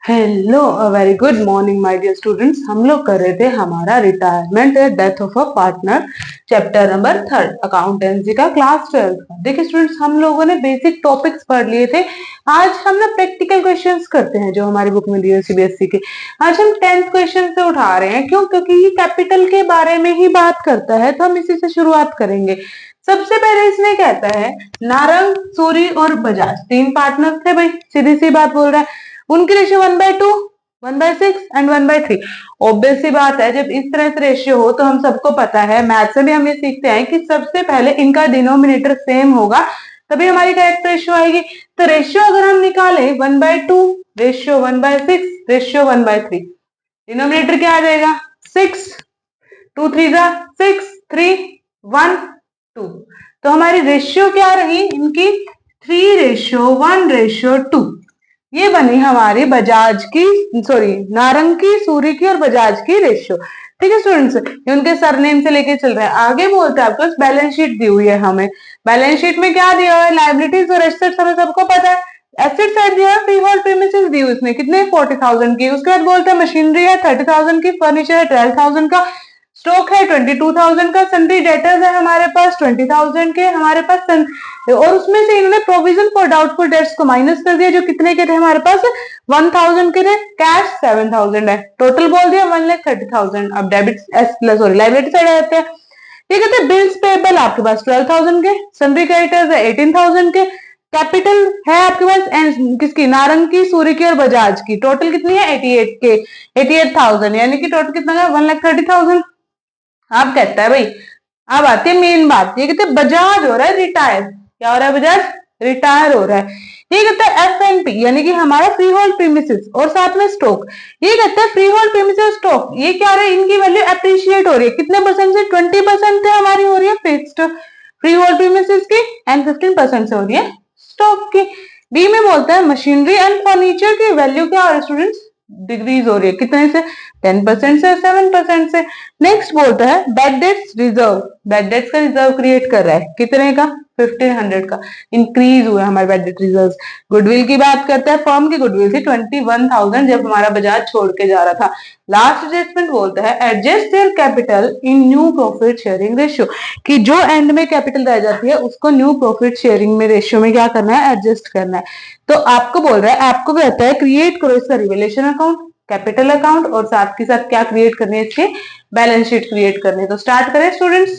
Hello, very good morning my dear students. हम लोग कर रहे थे हमारा रिटायरमेंट या death of a partner chapter number 3 accountancy का क्लास 12 का। देखिए स्टूडेंट्स, हम लोगों ने बेसिक टॉपिक्स पढ़ लिए थे। आज हम ना प्रैक्टिकल क्वेश्चंस करते हैं जो हमारी बुक में दिए है सीबीएसई के। आज हम 10th क्वेश्चन से उठा रहे हैं। क्यों? क्योंकि ये कैपिटल के बारे में ही बात करता है, तो हम इसी से शुरुआत करेंगे। सबसे पहले इसमें कहता है नारंग, सूरी और बजाज 3 पार्टनर थे भाई, सीधी सी बात बोल रहा है। उनकी रेशियो 1/2, 1/6 एंड 1/3। ऑब्वियस सी बात है, जब इस तरह से रेशियो हो तो हम सबको पता है, मैथ से भी हम ये सीखते हैं कि सबसे पहले इनका डिनोमिनेटर सेम होगा तभी हमारी करेक्ट रेशियो आएगी। तो रेशियो अगर हम निकालें 1/2, रेशियो 1/6, रेशियो 1/3, डिनोमिनेटर क्या आ जाएगा 6, 2 3 6, 3 1 2। तो हमारी रेशियो क्या रही इनकी 3:1:2। ये बनी हमारी बजाज की, सॉरी नारंग की, सूरी की और बजाज की रेशियो। ठीक है स्टूडेंट्स, ये उनके सरनेम से लेके चल रहे हैं। आगे बोलते हैं आपको बैलेंस शीट दी हुई है हमें। बैलेंस शीट में क्या दिया हुआ है? लायबिलिटीज और एसेट्स हमें सबको पता है। एसेट साइड दिया है, फ्री होल्ड प्रीमिसेस दी हुई इसमें कितने 40,000 की। उसके बाद बोलते हैं मशीनरी है 30,000 की, फर्नीचर है 12,000 का, स्टॉक है 22,000 का, सन्ड्री डेटर्स है हमारे पास 20,000 के हमारे पास, और उसमें से इन्होंने प्रोविजन फॉर डाउटफुल डेट्स को माइनस कर दिया जो कितने के थे हमारे पास 1,000 के थे, कैश 7,000 है, टोटल बोल दिया 1,30,000। अब डेबिट सॉरी लाइबिलिटी साइड आते हैं। ये कहते हैं बिल्स पेबल आपके पास 12,000 के, सन्ड्री क्रेडिटर्स है 18,000 के, कैपिटल है आपके पास एंड किसकी, नारंग की, सूरी की और बजाज की, टोटल कितनी है 88 के, 88,000, यानी कि टोटल कितना है 1,30,000। आप कहता है भाई, अब आती है मेन बात। ये कहते हैं बजाज हो रहा है रिटायर। क्या हो रहा है? बजाज रिटायर हो रहा है। ये कहता है एफएनपी यानी कि हमारा फ्री होल्ड प्रीमिसेस और साथ में स्टॉक। ये कहता है फ्री होल्ड प्रीमिसेस स्टॉक, ये क्या है इनकी वैल्यू अप्रिशिएट हो रही है कितने परसेंट से? 20% से हमारी हो रही है फिक्स्ड फ्री होल्ड प्रीमिसेस की एंड 15% से हो रही है स्टॉक की। बी में बोलता है मशीनरी एंड फर्नीचर की वैल्यू क्या हो रही है स्टूडेंट्स? डिक्रीज हो रही है कितने से? 10% से 7% से। नेक्स्ट बोलता है bad debts reserve, bad debts का रिजर्व क्रिएट कर रहा है कितने का? 1500 का इंक्रीज हुआ है हमारे बैड डेट रिजर्व। गुडविल की बात करता है, फर्म की गुडविल थी 21,000 जब हमारा बजाज छोड़ के जा रहा था। लास्ट एडजस्टमेंट बोलता है adjust their capital in new profit sharing ratio, कि जो एंड में कैपिटल रह जाती है उसको न्यू प्रॉफिट शेयरिंग में रेशियो में क्या करना है? एडजस्ट करना है। तो आपको बोल रहा है, आपको कहता है क्रिएट करो इसका रिवेलेशन अकाउंट, कैपिटल अकाउंट और साथ के साथ क्या क्रिएट करनी है? इसके बैलेंस शीट क्रिएट करनी है। तो स्टार्ट करें स्टूडेंट्स।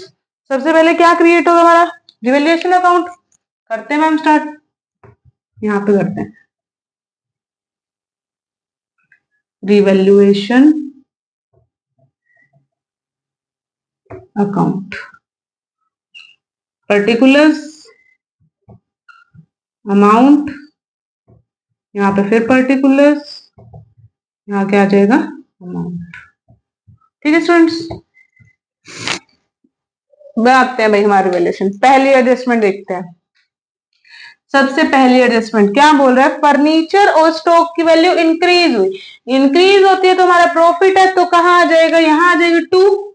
सबसे पहले क्या क्रिएट होगा हमारा? Revaluation account. करते हैं मैम स्टार्ट, यहां पे करते हैं रिवेल्यूएशन अकाउंट। पर्टिकुलर्स, अमाउंट, यहां पे फिर पर्टिकुलर्स, यहां क्या आ जाएगा? अमाउंट। ठीक है स्टूडेंट्स, बनाते हैं भाई हमारा रिवेल्यूएशन। पहली एडजस्टमेंट देखते हैं। सबसे पहली एडजस्टमेंट क्या बोल रहा है? फर्नीचर और स्टॉक की वैल्यू इंक्रीज हुई। इंक्रीज होती है तो हमारा प्रॉफिट है, तो कहां आ जाएगा? यहां आ जाएगा 2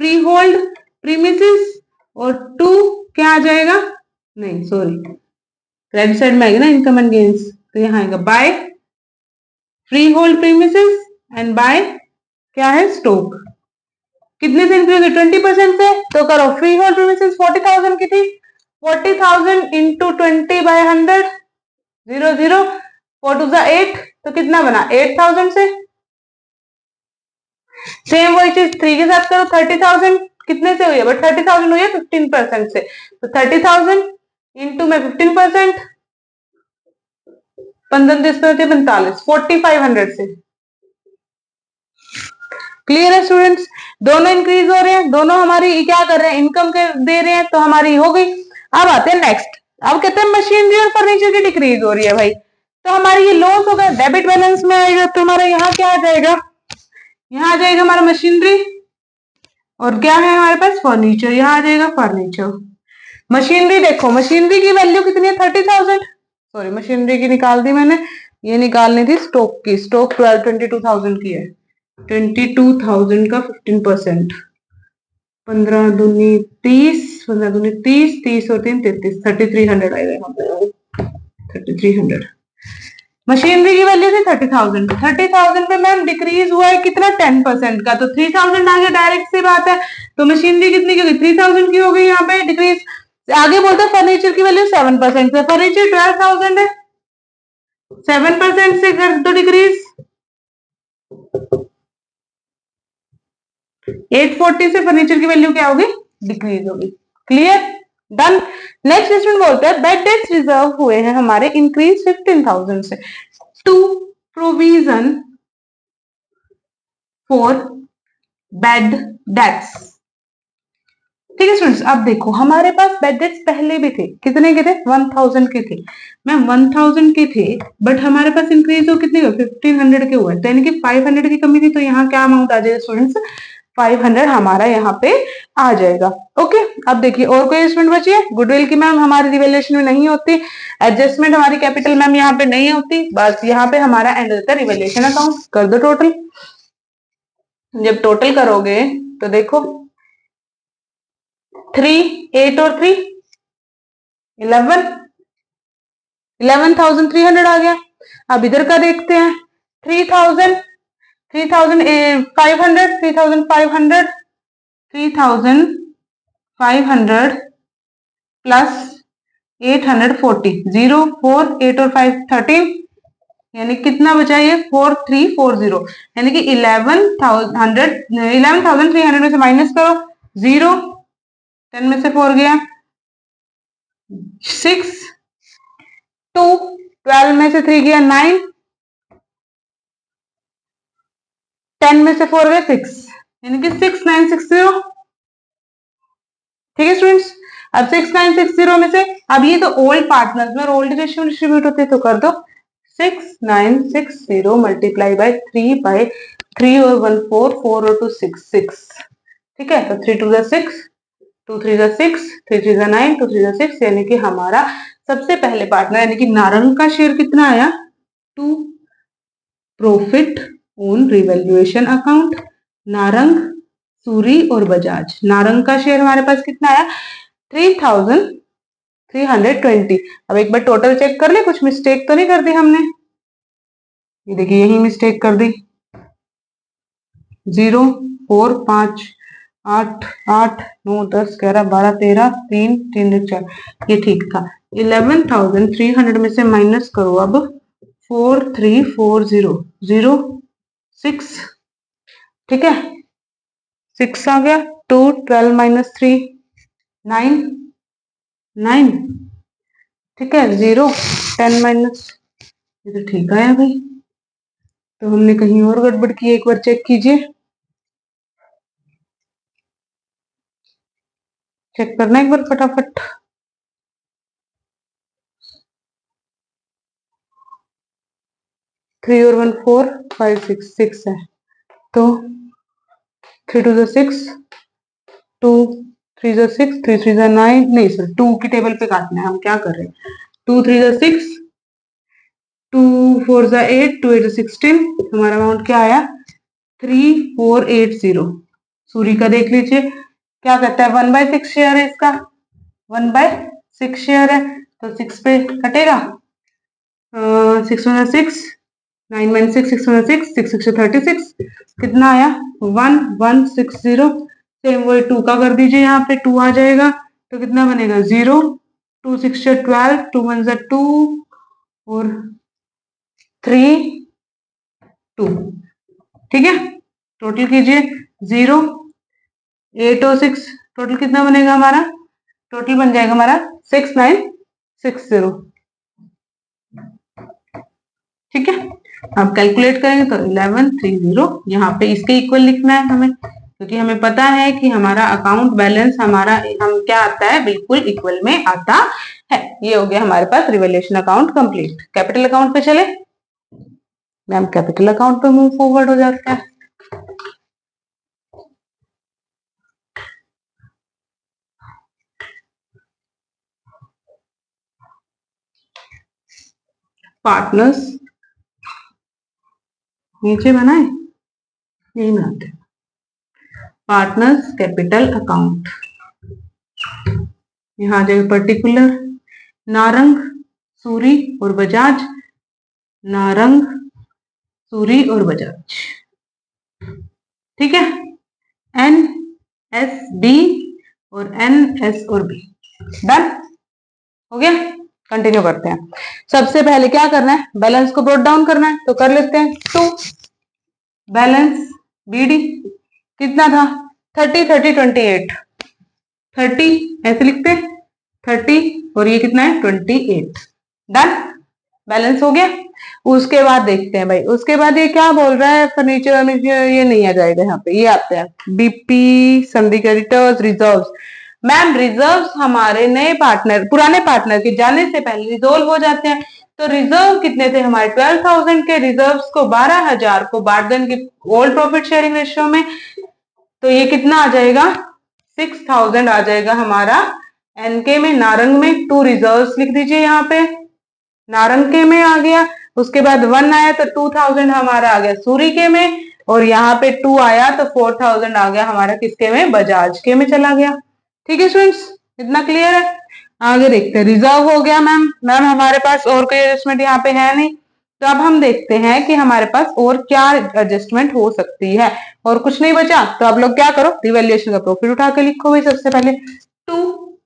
फ्री होल्ड प्रीमिसेस और 2 क्या आ जाएगा? नहीं सॉरी, क्रेडिट साइड में आएगा ना इनकम एंड गेन्स, तो यहां आएगा by freehold premises and by क्या है? स्टॉक। कितने से इंक्रीज हुई? 20% से। तो करो, फ्री होल्ड प्रीमिसेस 40,000 की थी, 40,000 इंटू 20/100, 0 0 4 2 8, तो कितना बना? 8,000 से। सेम वही चीज 3 के साथ करो, 30,000 कितने से हुई है? बट 30,000 हुई है 15% से, तो 30,000 इंटू में 15%, 15 होती है 45, 4,500 से। क्लियर है स्टूडेंट्स? दोनों इंक्रीज हो रहे हैं, दोनों हमारी क्या कर रहे हैं? इनकम के दे रहे हैं, तो हमारी हो गई। अब आते हैं नेक्स्ट। अब कहते हैं मशीनरी और फर्नीचर की डिक्रीज हो रही है भाई, तो हमारी ये लॉस होगा, डेबिट बैलेंस में आएगा, तो हमारा यहाँ क्या आ जाएगा? यहाँ आ जाएगा हमारा मशीनरी और क्या है हमारे पास? फर्नीचर। यहाँ आ जाएगा फर्नीचर। मशीनरी देखो, मशीनरी की वैल्यू कितनी है? 30,000, सॉरी मशीनरी की निकाल दी मैंने, ये निकालनी थी स्टॉक की। स्टॉक 22,000 की है, 22,000 का 15%, 15 दूनी 30, 15 दूनी 30, 30 और 3 33, 3,300 आएगा यहाँ पे, 3,300। मशीनरी की वैल्यू थी 30,000, 30,000 पे मैम डिक्रीज हुआ है कितना 10% का, तो 3,000 आ गया, डायरेक्ट सी बात है। तो मशीनरी कितनी की होगी 3,000 की हो गई यहाँ पे डिक्रीज। आगे बोलते हैं फर्नीचर की वैल्यू 7% से, फर्नीचर 12,000 है, 7% से कर दो डिक्रीज, 840 से फर्नीचर की वैल्यू क्या होगी डिक्रीज होगी। Clear, done. नेक्स्ट क्वेश्चन बोलते हैं बेड डेट्स रिजर्व हुए हैं हमारे इंक्रीज 15,000 से to provision for bad debts. ठीक है स्टूडेंट्स, अब देखो हमारे पास बेड डेट्स पहले भी थे, कितने के थे 1,000 के थे मैम, 1,000 के थे, बट हमारे पास इंक्रीज हो कितने हुए 1,500 के हुए, तो यानी कि 500 की कमी थी, तो यहाँ क्या अमाउंट आ जाएगा स्टूडेंट्स 500 हमारा यहाँ पे आ जाएगा। ओके, अब देखिए और कोई एडजस्टमेंट बची है, गुडविल की मैम हमारी रिवैल्यूएशन में नहीं होती, एडजस्टमेंट हमारी कैपिटल मैम यहाँ पे नहीं होती, बस यहाँ पे हमारा एंड होता है रिवैल्यूएशन अकाउंट। कर दो टोटल, जब टोटल करोगे तो देखो 3, 8 और 3 11,300 आ गया। अब इधर का देखते हैं 3,000, 3,500, 3,500, 3,500 प्लस 840, 0, 4, 8 और 5 13, यानी कितना बचा ये 4,340, यानी कि 11,300 में से माइनस करो 0, 10 में से 4 गया 6, 2, 12 में से 3 गया 9, 10 में से 4 गया 6, यानी कि 6960। ठीक है स्टूडेंट्स, अब 6960 में से अब ये तो ओल्ड पार्टनर्स में ओल्ड रेशियो डिस्ट्रीब्यूट होते हैं, तो कर दो 6960 मल्टीप्लाई बाय 3 बाय 3 और 1 4, 4 और 2 6, 6। ठीक है, तो 3 2 6, 2 3 6, 3 3 9, 2 3 6, यानी कि हमारा सबसे पहले पार्टनर यानी कि नारंग का शेयर कितना आया 2 profit on revaluation account, Narang, Suri और बजाज। नारंग का शेयर हमारे पास कितना आया 3,320। अब एक बार टोटल चेक कर ले, कुछ मिस्टेक तो नहीं कर दी हमने, ये देखिए यही मिस्टेक कर दी, 0 4 5 8 8 9 10 11 12 13 3 3 4, ये ठीक था। 11,300 में से माइनस करो अब 4,340 0 6, ठीक है 6 आ गया, 2 12 माइनस 3 9 9, ठीक है 0 10 माइनस, ये तो ठीक आया भाई, तो हमने कहीं और गड़बड़ की, एक बार चेक कीजिए, चेक करना एक बार फटाफट। थ्री और 1 4 5 6 6 है, तो 3 2 6, 2 3 6, 3 3 9, नहीं सर 2 की टेबल पे काटना है, हम क्या कर रहे हैं 2 3 6, 2 4 8, 2 8 16, हमारा अमाउंट क्या आया 3,480। सूरी का देख लीजिए क्या कहता है 1/6 शेयर है इसका, 1/6 शेयर है, तो 6 पे कटेगा 6 6, 9 9 6 6 6 6 6 36, कितना आया 1160। सेम वही 2 का कर दीजिए, यहाँ पे 2 आ जाएगा, तो कितना बनेगा 0, 2 6 12, 2 1 2 और 3 2, ठीक है टोटल कीजिए 0 8 और 6, टोटल कितना बनेगा हमारा, टोटल बन जाएगा हमारा 6960। ठीक है, अब कैलकुलेट करेंगे तो 1130, यहाँ पे इसके इक्वल लिखना है हमें, क्योंकि हमें पता है कि हमारा अकाउंट बैलेंस हमारा हम क्या आता है बिल्कुल इक्वल में आता है। ये हो गया हमारे पास revaluation account complete. Capital account पे चले मैम, कैपिटल अकाउंट पे मूव फॉरवर्ड हो जाता है। पार्टनर्स नीचे बनाए, यही बनाते हैं पार्टनर्स कैपिटल अकाउंट, यहाँ आ जाएगा पर्टिकुलर, नारंग, सूरी और बजाज नारंग, सूरी और बजाज। ठीक है, एन एस डी और एन एस और बी। डन हो गया। कंटिन्यू करते हैं। सबसे पहले क्या करना है, बैलेंस को ब्रोट डाउन करना है, तो कर लेते हैं। 2 बैलेंस बीडी कितना था, 30 30 28, 30 ऐसे लिखते हैं 30 और ये कितना है 28। डन, बैलेंस हो गया। उसके बाद देखते हैं भाई, उसके बाद ये क्या बोल रहा है, फर्नीचर ये नहीं आ जाएगा यहाँ पे, ये आते हैं बीपी संधि क्रेडिटर्स रिजर्व्स। मैम रिजर्व्स हमारे नए पार्टनर पुराने पार्टनर के जाने से पहले रिजोल्व हो जाते हैं। तो रिजर्व कितने थे हमारे 12,000 के, रिजर्व्स को 12,000 को बांट देंगे ओल्ड प्रॉफिट शेयरिंग रेशियो में, तो ये कितना आ जाएगा 6,000 आ जाएगा हमारा एनके में। नारंग में 2 रिजर्व्स लिख दीजिए यहाँ पे, नारंग के में आ गया। उसके बाद 1 आया तो 2,000 हमारा आ गया सूरी के में, और यहाँ पे 2 आया तो 4,000 आ गया हमारा किसके में, बजाज के में चला गया। ठीक है स्टूडेंट्स, इतना क्लियर है। आगे देखते हैं, रिजर्व हो गया मैम। मैम हमारे पास और कोई एडजस्टमेंट यहाँ पे है नहीं, तो अब हम देखते हैं कि हमारे पास और क्या एडजस्टमेंट हो सकती है। और कुछ नहीं बचा तो आप लोग क्या करो, रिवैल्यूएशन का प्रॉफिट उठा के लिखो भाई। सबसे पहले 2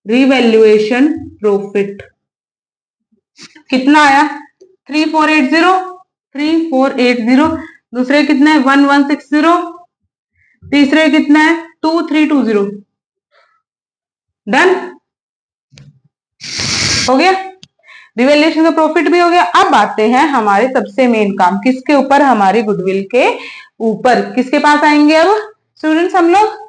रिवैल्यूएशन प्रॉफिट कितना आया 3480, 3480। दूसरे कितना है 1160, तीसरे कितना है 2320। डन हो गया, रिवैल्यूएशन का प्रॉफिट भी हो गया। अब आते हैं हमारे सबसे मेन काम किसके ऊपर, हमारी गुडविल के ऊपर। किसके पास आएंगे अब स्टूडेंट्स, हम लोग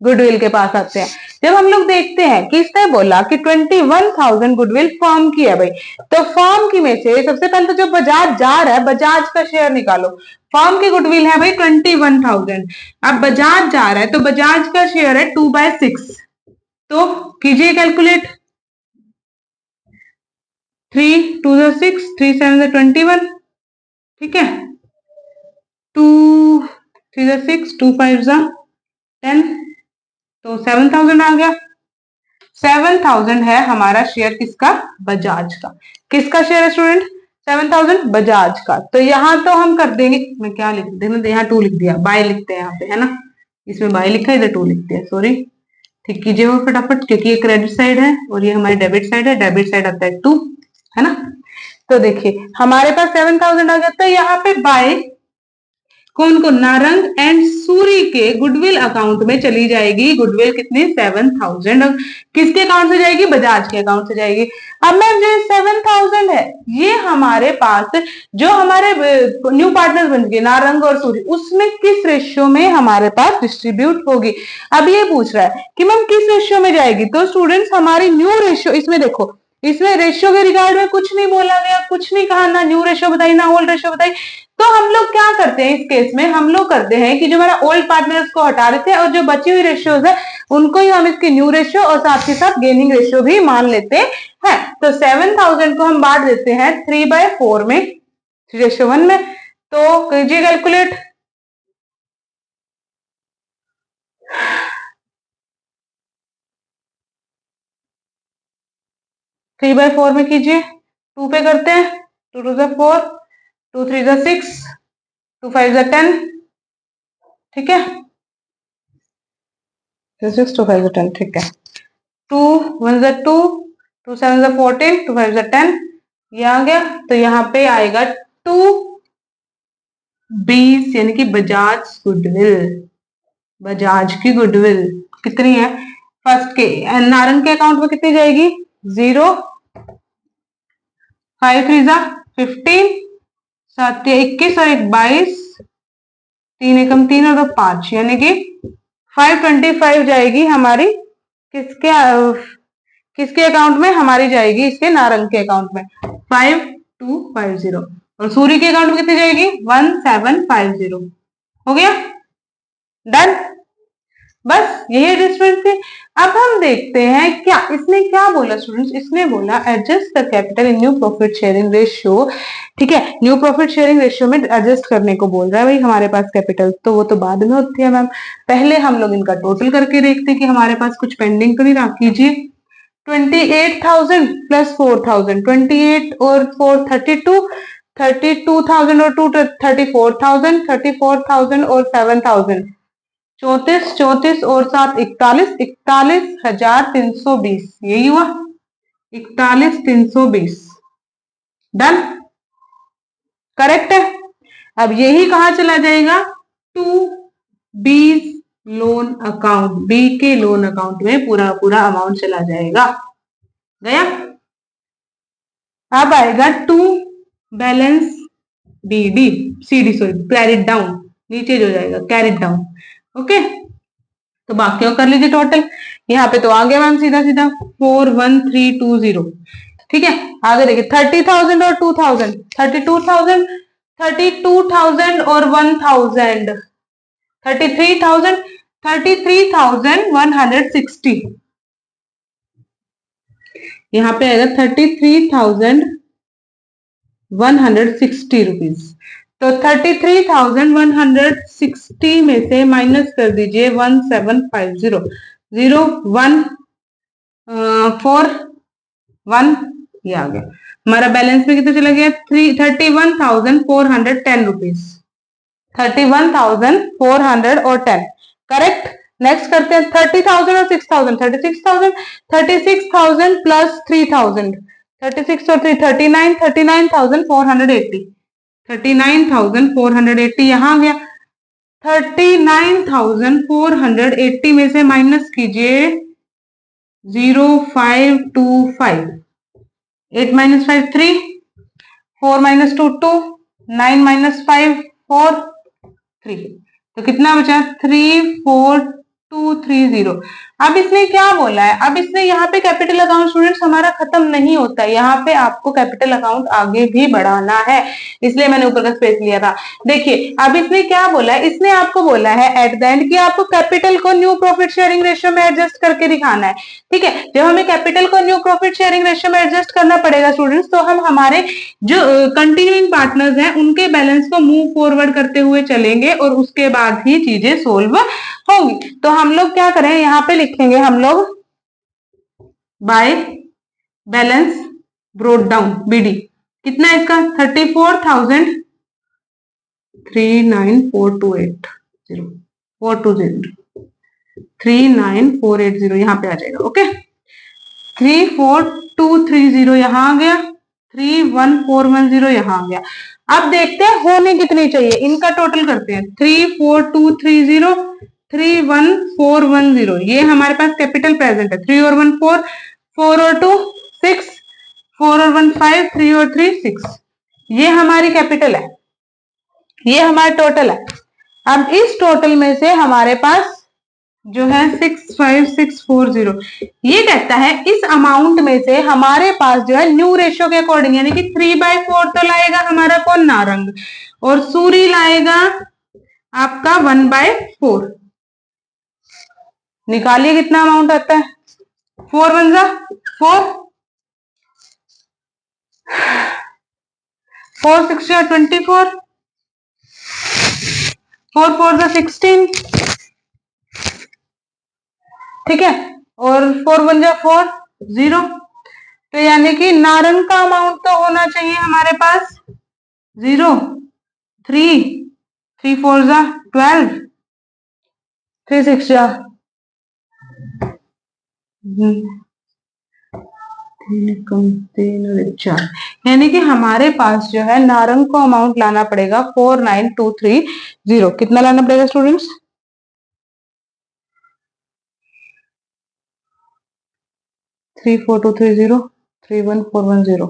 गुडविल के पास आते हैं। जब हम लोग देखते हैं कि इसने बोला कि 21,000 गुडविल फर्म की है भाई, तो फर्म की में से सबसे पहले तो जो बजाज जा रहा है बजाज का शेयर निकालो। फर्म की गुडविल है भाई 21,000, अब बजाज जा रहा है तो बजाज का शेयर है 2/6, तो कीजिए कैलकुलेट। 3 2 6, 3 7 21, ठीक है, 2 3 6, 2 5 10, तो 7,000 आ गया। 7,000 है हमारा शेयर किसका, बजाज का। किसका शेयर है स्टूडेंट, 7,000 बजाज का। तो यहां तो हम कर देंगे, मैं क्या लिख देना, यहाँ 2 लिख दिया, बाय लिखते हैं यहाँ पे, है ना, इसमें बाय लिखा है, इधर 2 लिखते हैं, सॉरी। ठीक कीजिए वो फटाफट, क्योंकि ये क्रेडिट साइड है और ये हमारी डेबिट साइड है, डेबिट साइड आता है 2, है ना। तो देखिए हमारे पास 7,000 आ जाता है, यहाँ पे बाय कौन को, नारंग एंड सूरी के गुडविल अकाउंट में चली जाएगी। गुडविल कितनी 7,000, किसके अकाउंट से जाएगी, बजाज के अकाउंट से जाएगी। अब मैम जो 7,000 है ये हमारे पास जो हमारे न्यू पार्टनर बन गए नारंग और सूरी, उसमें किस रेशियो में हमारे पास डिस्ट्रीब्यूट होगी। अब ये पूछ रहा है कि मैम किस रेशियो में जाएगी, तो स्टूडेंट्स हमारी न्यू रेशियो, इसमें देखो इसमें रेशियो के रिगार्ड में कुछ नहीं बोला गया, कुछ नहीं कहा, ना न्यू रेशियो बताई ना ओल्ड रेशियो बताई। तो हम लोग क्या करते हैं इस केस में, हम लोग करते हैं कि जो हमारा ओल्ड पार्टनर्स को हटा देते हैं और जो बची हुई रेशियोज है उनको ही हम इसकी न्यू रेशियो और साथ ही साथ गेनिंग रेशियो भी मान लेते हैं। तो 7,000 को हम बांट देते हैं 3/4 में, 3:1 में। तो कीजिए कैलकुलेट, 3/4 में कीजिए, 2 पे करते हैं, 2 2 4, 2 3 6, 2 5 10, ठीक है, 6 2 5 10, ठीक है, 2 1 2, 2 7 14, 2 5 10, ये आ गया। तो यहाँ पे आएगा 2/20, यानी कि बजाज गुडविल, बजाज की गुडविल कितनी है, फर्स्ट के नारंग के अकाउंट में कितनी जाएगी 0, 5 3 15, 7 21 और 1 22, 3 एकम 3 और 2 5, यानी कि 525 जाएगी हमारी किसके किसके अकाउंट में, हमारी जाएगी इसके नारंग के अकाउंट में 5250, और सूर्य के अकाउंट में कितनी जाएगी 1750। हो गया, डन, बस यही एडजस्टमेंट थी। अब हम देखते हैं क्या इसने क्या बोला स्टूडेंट्स, इसने बोला adjust the capital in new profit sharing ratio. ठीक है, न्यू प्रॉफिट शेयरिंग रेशियो में एडजस्ट करने को बोल रहा है भाई हमारे पास कैपिटल, तो वो तो बाद में होती है मैम, पहले हम लोग इनका टोटल करके देखते हैं कि हमारे पास कुछ पेंडिंग तो नहीं रहा। कीजिए 28,000 प्लस 4,000, 28 और 4 32, 32,000 और 2 34,000, 34,000 और 7,000 34, 34 और 7 41, 41,320, यही हुआ 41,320। डन, करेक्ट है। अब यही कहा चला जाएगा to be loan account, B के लोन अकाउंट में पूरा पूरा अमाउंट चला जाएगा, गया। अब आएगा to balance D, D C D sorry carried down, नीचे जो जाएगा कैरिड डाउन। ओके, तो बाकियों कर लीजिए टोटल। यहाँ पे तो आ गया मैम सीधा सीधा 41320। ठीक है, आगे देखिए 30,000 और 2,000, 32,000, 32,000 और 1,000, 33,000, 33,160। यहाँ पे आएगा 33,160 रुपीज। तो 33,160 में से माइनस कर दीजिए 1750, 0141, ये आ गया। हमारा बैलेंस में कितना चला गया 31,410 रुपीज, 31,410। करेक्ट। नेक्स्ट करते हैं 30,000 और 6,000, 36,000, 36,000 प्लस 3,000, 36 और 3 39, 39,480, 39,480 यहां आ गया। 39,480 में से माइनस कीजिए 0525, 8 माइनस 5 3, 4 माइनस 2 2, 9 माइनस 5 4 3, तो कितना बचा 34,230। अब इसने क्या बोला है, अब इसने यहाँ पे कैपिटल अकाउंट स्टूडेंट्स हमारा खत्म नहीं होता है, यहाँ पे आपको कैपिटल अकाउंट आगे भी बढ़ाना है, इसलिए मैंने ऊपर का स्पेस लिया था। देखिए अब इसने क्या बोला है, इसने आपको बोला है एट द एंड कि आपको कैपिटल को न्यू प्रॉफिट शेयरिंग रेशियो में एडजस्ट करके दिखाना है। ठीक है, जब हमें कैपिटल को न्यू प्रॉफिट शेयरिंग रेशियो में एडजस्ट करना पड़ेगा स्टूडेंट्स, तो हम हमारे जो कंटिन्यूइंग पार्टनर्स हैं उनके बैलेंस को मूव फॉरवर्ड करते हुए चलेंगे और उसके बाद ही चीजें सोल्व होंगी। तो हम लोग क्या करें, यहाँ पे लिखेंगे हम लोग by balance brought down BD. कितना है इसका 34,39428 420 39480 यहाँ पे आ जाएगा। ओके, 34,230 यहाँ आ गया, 31,410 यहाँ आ गया। अब देखते हैं होने कितनी चाहिए, इनका टोटल करते हैं 34,230 31,410, ये हमारे पास कैपिटल प्रेजेंट है। 3 और 1 4, 4 और 2 6, 4 और 1 5, 3 और 3 6, ये हमारी कैपिटल है, ये हमारा टोटल है। अब इस टोटल में से हमारे पास जो है 65640, ये कहता है इस अमाउंट में से हमारे पास जो है न्यू रेशियो के अकॉर्डिंग, यानी कि 3/4 तो लाएगा हमारा कौन नारंग, और सूरी लाएगा आपका 1/4। निकालिए कितना अमाउंट आता है, 4 1 जा 4, 4 6 जा 24, 4 4 जा 16, ठीक है, और 4 1 जा 4 0। तो यानी कि नारंग का अमाउंट तो होना चाहिए हमारे पास 0 3 3 4 जा 12, 3 6 जा 4, यानी कि हमारे पास जो है नारंग को अमाउंट लाना पड़ेगा 49,230। कितना लाना पड़ेगा स्टूडेंट्स, 34,230 31,410।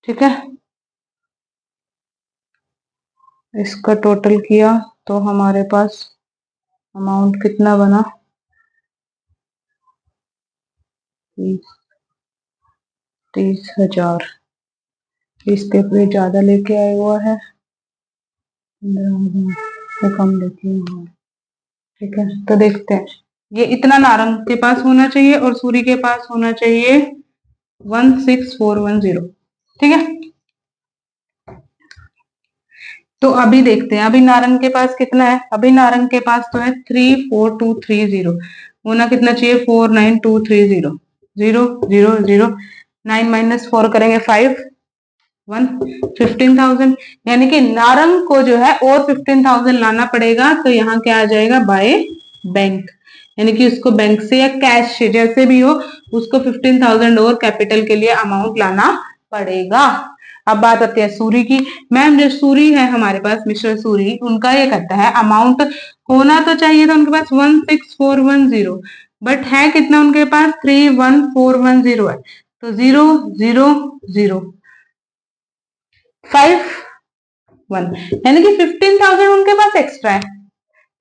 ठीक है, इसका टोटल किया तो हमारे पास अमाउंट कितना बना 30,000। इसके पे ज्यादा लेके आया हुआ है, कम लेके आया। ठीक है, तो देखते हैं, ये इतना नारंग के पास होना चाहिए और सूरी के पास होना चाहिए 16,410। ठीक है, तो अभी देखते हैं अभी नारंग के पास कितना है, अभी नारंग के पास तो है 34,230, होना कितना चाहिए 49,230। 0 0 0, 9 माइनस 4 करेंगे 5 1, 15,000। यानी कि नारंग को जो है और 15,000 लाना पड़ेगा। तो यहाँ क्या आ जाएगा, बाय बैंक, यानी कि उसको बैंक से या कैश से जैसे भी हो उसको 15,000 और कैपिटल के लिए अमाउंट लाना पड़ेगा। अब बात आती है सूरी की। मैम जो सूरी है हमारे पास, मिस्टर सूरी, उनका ये कहता है अमाउंट होना तो चाहिए था उनके पास 16,410, बट है कितना उनके पास 3,1,410 है। तो 0 0 0 5 1, यानी कि 15,000 उनके पास एक्स्ट्रा है।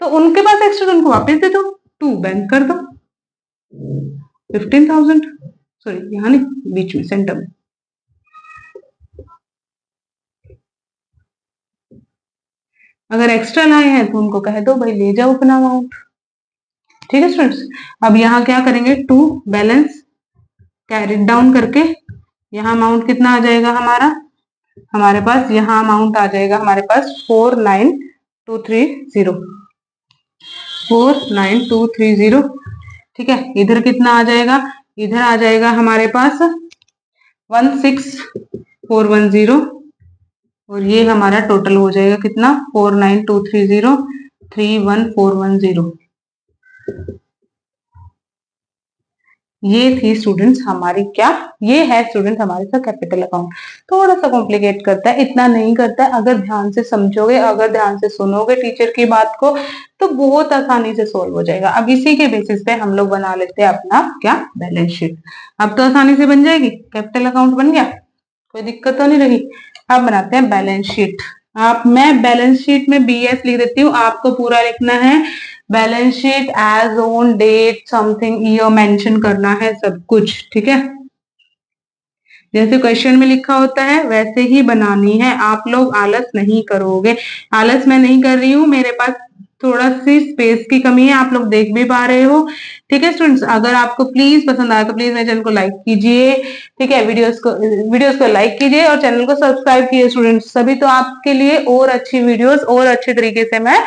तो उनके पास एक्स्ट्रा उनको वापस दे दो, 2 बैंक कर दो 15,000, सॉरी यहाँ नहीं, बीच में सेंटर में। अगर एक्स्ट्रा लाए हैं तो उनको कह दो भाई ले जाओ अपना अमाउंट। ठीक है स्टूडेंट्स, अब यहाँ क्या करेंगे, 2 बैलेंस कैरी डाउन करके यहाँ अमाउंट कितना आ जाएगा हमारे पास यहाँ अमाउंट आ जाएगा हमारे पास 49230, 49230। ठीक है, इधर कितना आ जाएगा, इधर आ जाएगा हमारे पास 16,410, और ये हमारा टोटल हो जाएगा कितना 49230 31410। ये थी स्टूडेंट्स हमारी क्या, ये है स्टूडेंट हमारे साथ कैपिटल अकाउंट। थोड़ा सा कॉम्प्लिकेट करता है, इतना नहीं करता है। अगर ध्यान से समझोगे, अगर ध्यान से सुनोगे टीचर की बात को, तो बहुत आसानी से सोल्व हो जाएगा। अब इसी के बेसिस पे हम लोग बना लेते हैं अपना क्या, बैलेंस शीट। अब तो आसानी से बन जाएगी, कैपिटल अकाउंट बन गया, कोई दिक्कत तो नहीं रही। अब बनाते हैं बैलेंस शीट। मैं बैलेंस शीट में BS लिख देती हूँ, आपको पूरा लिखना है balance sheet as on date something year mention करना है सब कुछ। ठीक है, जैसे क्वेश्चन में लिखा होता है वैसे ही बनानी है। आप लोग आलस नहीं करोगे, आलस मैं नहीं कर रही हूँ, मेरे पास थोड़ा सी स्पेस की कमी है, आप लोग देख भी पा रहे हो। ठीक है स्टूडेंट्स, अगर आपको प्लीज पसंद आया तो प्लीज मेरे चैनल को लाइक कीजिए। ठीक है, वीडियोस को लाइक कीजिए और चैनल को सब्सक्राइब कीजिए स्टूडेंट्स, सभी तो आपके लिए और अच्छी वीडियोस और अच्छे तरीके से मैं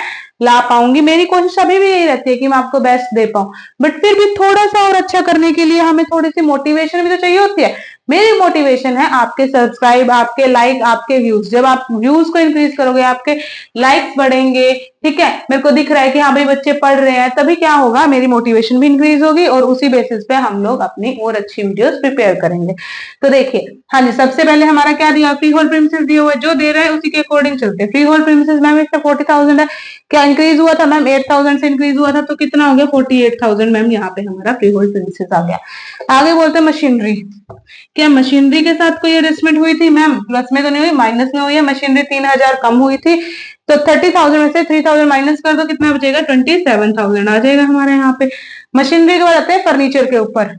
ला पाऊंगी। मेरी कोशिश अभी भी यही रहती है कि मैं आपको बेस्ट दे पाऊं, बट फिर भी थोड़ा सा और अच्छा करने के लिए हमें थोड़ी सी मोटिवेशन भी तो चाहिए होती है। मेरी मोटिवेशन है आपके सब्सक्राइब, आपके लाइक, आपके व्यूज। जब आप व्यूज को इंक्रीज करोगे, आपके लाइक्स बढ़ेंगे, ठीक है, मेरे को दिख रहा है कि हाँ भाई बच्चे पढ़ रहे हैं, तभी क्या होगा, मेरी मोटिवेशन भी इंक्रीज होगी और उसी बेसिस पे हम लोग अपनी और अच्छी वीडियोस प्रिपेयर करेंगे। तो देखिए, हाँ जी, सबसे पहले हमारा क्या दिया, फ्री होल्ड प्रीमिसेस दिया हुआ है, जो दे रहा है उसी के अकॉर्डिंग चलते हैं। फ्री होल्ड प्रीमिसेस मैम इसका 40,000 है, क्या इंक्रीज हुआ था मैम, 8,000 से इंक्रीज हुआ था, तो कितना हो गया 48,000 मैम, यहाँ पे हमारा फ्री होल्ड प्रीमिसेस आ गया। आगे बोलते हैं मशीनरी। क्या मशीनरी के साथ कोई एडजस्टमेंट हुई थी मैम, प्लस में तो नहीं हुई, माइनस में हुई है। मशीनरी 3,000 कम हुई थी, तो 30,000 में से 3,000 माइनस कर दो, कितना बचेगा 27,000 आ जाएगा हमारे यहाँ पे। मशीनरी के बाद आते हैं फर्नीचर के ऊपर।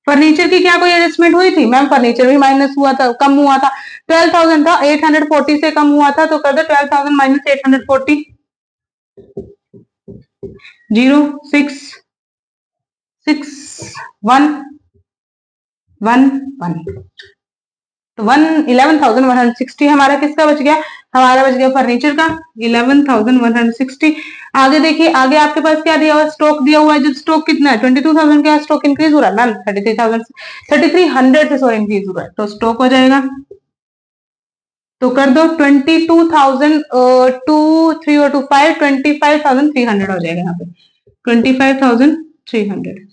फर्नीचर की क्या कोई एडजस्टमेंट हुई थी मैम, फर्नीचर भी माइनस हुआ था, कम हुआ था, 12,000 था, 840 से कम हुआ था, तो कर दो 12,000 माइनस 840, 0 6 6 1 1 1, तो 11,160 हमारा किसका बच गया, हमारा बच गया फर्नीचर का 11,160। आगे देखिए, आगे आपके पास क्या दिया हुआ है, स्टॉक दिया हुआ है। जब स्टॉक कितना है 22,000 का, स्टॉक इंक्रीज हो रहा है मैम 33,100 से इंक्रीज हो रहा है, तो स्टॉक हो जाएगा, तो कर दो 22,000 2 3 और 2 5 25,300 हो जाएगा यहाँ पे 25,300।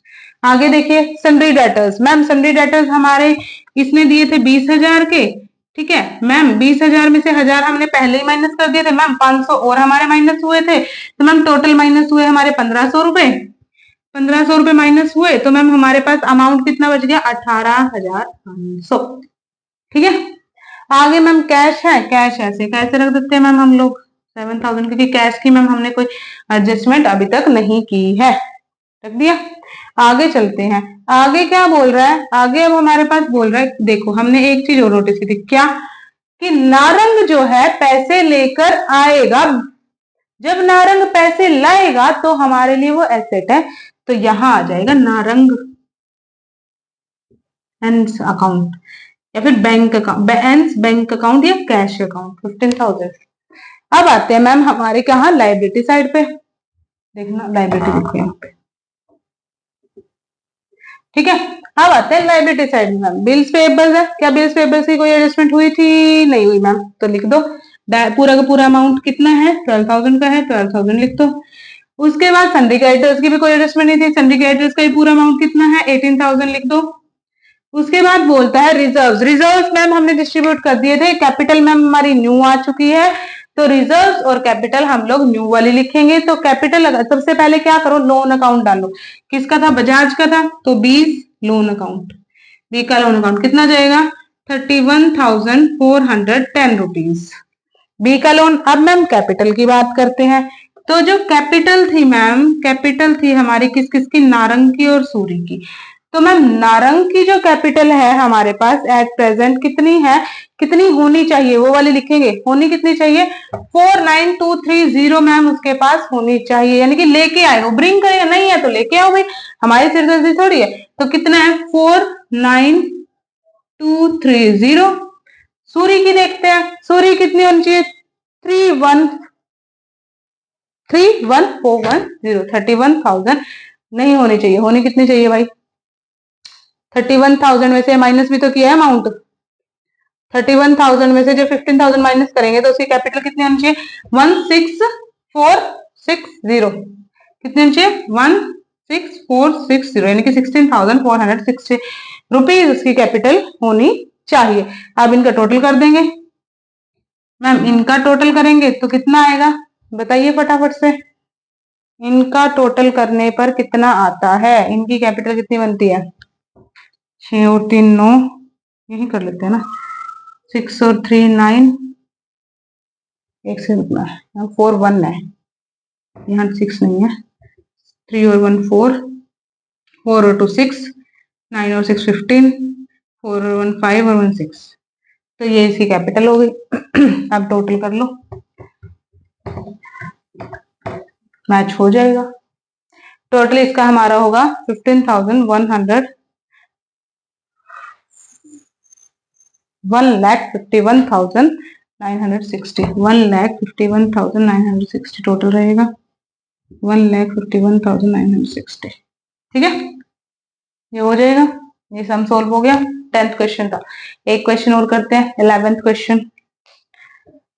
आगे देखिए sundry debtors, ma'am sundry debtors हमारे इसने दिए थे 20,000 के। ठीक है मैम, 20,000 में से 1,000 हमने पहले ही माइनस कर दिए थे मैम, 500 और हमारे माइनस हुए थे, तो मैम टोटल माइनस हुए हमारे 1,500 रुपए। 1,500 रुपए माइनस हुए, तो मैम हमारे पास अमाउंट कितना बच गया 18,500। ठीक है, आगे मैम कैश है, कैश ऐसे कैसे रख देते हैं मैम हम लोग 7,000, क्योंकि कैश की मैम हमने कोई एडजस्टमेंट अभी तक नहीं की है, रख दिया। आगे चलते हैं, आगे क्या बोल रहा है, आगे अब हमारे पास बोल रहा है, देखो हमने एक चीज और नोटिस की थी, क्या कि नारंग जो है पैसे लेकर आएगा, जब नारंग पैसे लाएगा तो हमारे लिए वो एसेट है, तो यहां आ जाएगा नारंग अकाउंट या फिर बैंक अकाउंट, बैंक अकाउंट या कैश अकाउंट 15,000। अब आते हैं मैम हमारे कहा लाइबिलिटी साइड पे, देखना लाइबिलिटी देखो यहाँ पे, ठीक है। अब आते हैं लायबिलिटी साइड में मैम, बिल्स पेएबल है, क्या बिल्स पेएबल की कोई एडजस्टमेंट हुई थी? नहीं हुई मैम, तो लिख दो। पूरा का पूरा अमाउंट कितना है? 12,000 का है, 12,000 लिख दो। उसके बाद सन्ड्री क्रेडिटर्स की भी कोई एडजस्टमेंट नहीं थी, सन्ड्री क्रेडिटर्स का भी पूरा अमाउंट कितना है? 18,000 लिख दो। उसके बाद बोलता है रिजर्व्स। रिजर्व्स मैम हमने डिस्ट्रीब्यूट कर दिए थे, कैपिटल मैम हमारी न्यू आ चुकी है, तो रिजर्व्स और कैपिटल हम लोग न्यू वाली लिखेंगे। तो कैपिटल सबसे पहले क्या करो, लोन अकाउंट डालो। किसका था? बजाज का था, तो 20 लोन अकाउंट, बी का लोन अकाउंट कितना जाएगा? 31,410 रुपीज, बी का लोन। अब मैम कैपिटल की बात करते हैं, तो जो कैपिटल थी मैम, कैपिटल थी हमारी किस किस की? नारंग की और सूरी की। तो मैम नारंग की जो कैपिटल है हमारे पास एट प्रेजेंट कितनी है, कितनी होनी चाहिए वो वाली लिखेंगे। होनी कितनी चाहिए? 49,230 मैम उसके पास होनी चाहिए, यानी कि लेके आएगा, ब्रिंग करेगा, नहीं है तो लेके आओ भाई, हमारी सिरदर्दी थोड़ी है। तो कितना है? 49,230। सूरी की देखते हैं, सूरी कितनी होनी चाहिए? 31,410। 31,000 नहीं होनी चाहिए, होनी कितनी चाहिए भाई? 31,000 में से माइनस भी तो किया है अमाउंट, 31,000 में से जो 15,000 माइनस करेंगे तो उसकी कैपिटल कितनी होनी चाहिए? 16,460। कितनी होनी चाहिए? 16,460, यानी कि 16,460 रुपीज उसकी कैपिटल होनी चाहिए। अब इनका टोटल कर देंगे मैम, इनका टोटल करेंगे तो कितना आएगा बताइए फटाफट से। इनका टोटल करने पर कितना आता है? इनकी कैपिटल कितनी बनती है? 6 और 3 9, यही कर लेते हैं ना। 6 और 3 9, एक से रुकना है, यहाँ 4 1 है, यहाँ 6 नहीं है। 3 और 1 4, 4 और 2 6, 9 और 6 15, 4 और 1 5 और 1 6, तो ये इसकी कैपिटल हो गई। अब टोटल कर लो, मैच हो जाएगा। टोटल इसका हमारा होगा 15,100, 1,51,960, 1,51,960 टोटल रहेगा, 1,51,960। ठीक है, ये हो जाएगा, ये सम सोल्व हो गया। 10th क्वेश्चन था। एक क्वेश्चन और करते हैं, 11th क्वेश्चन।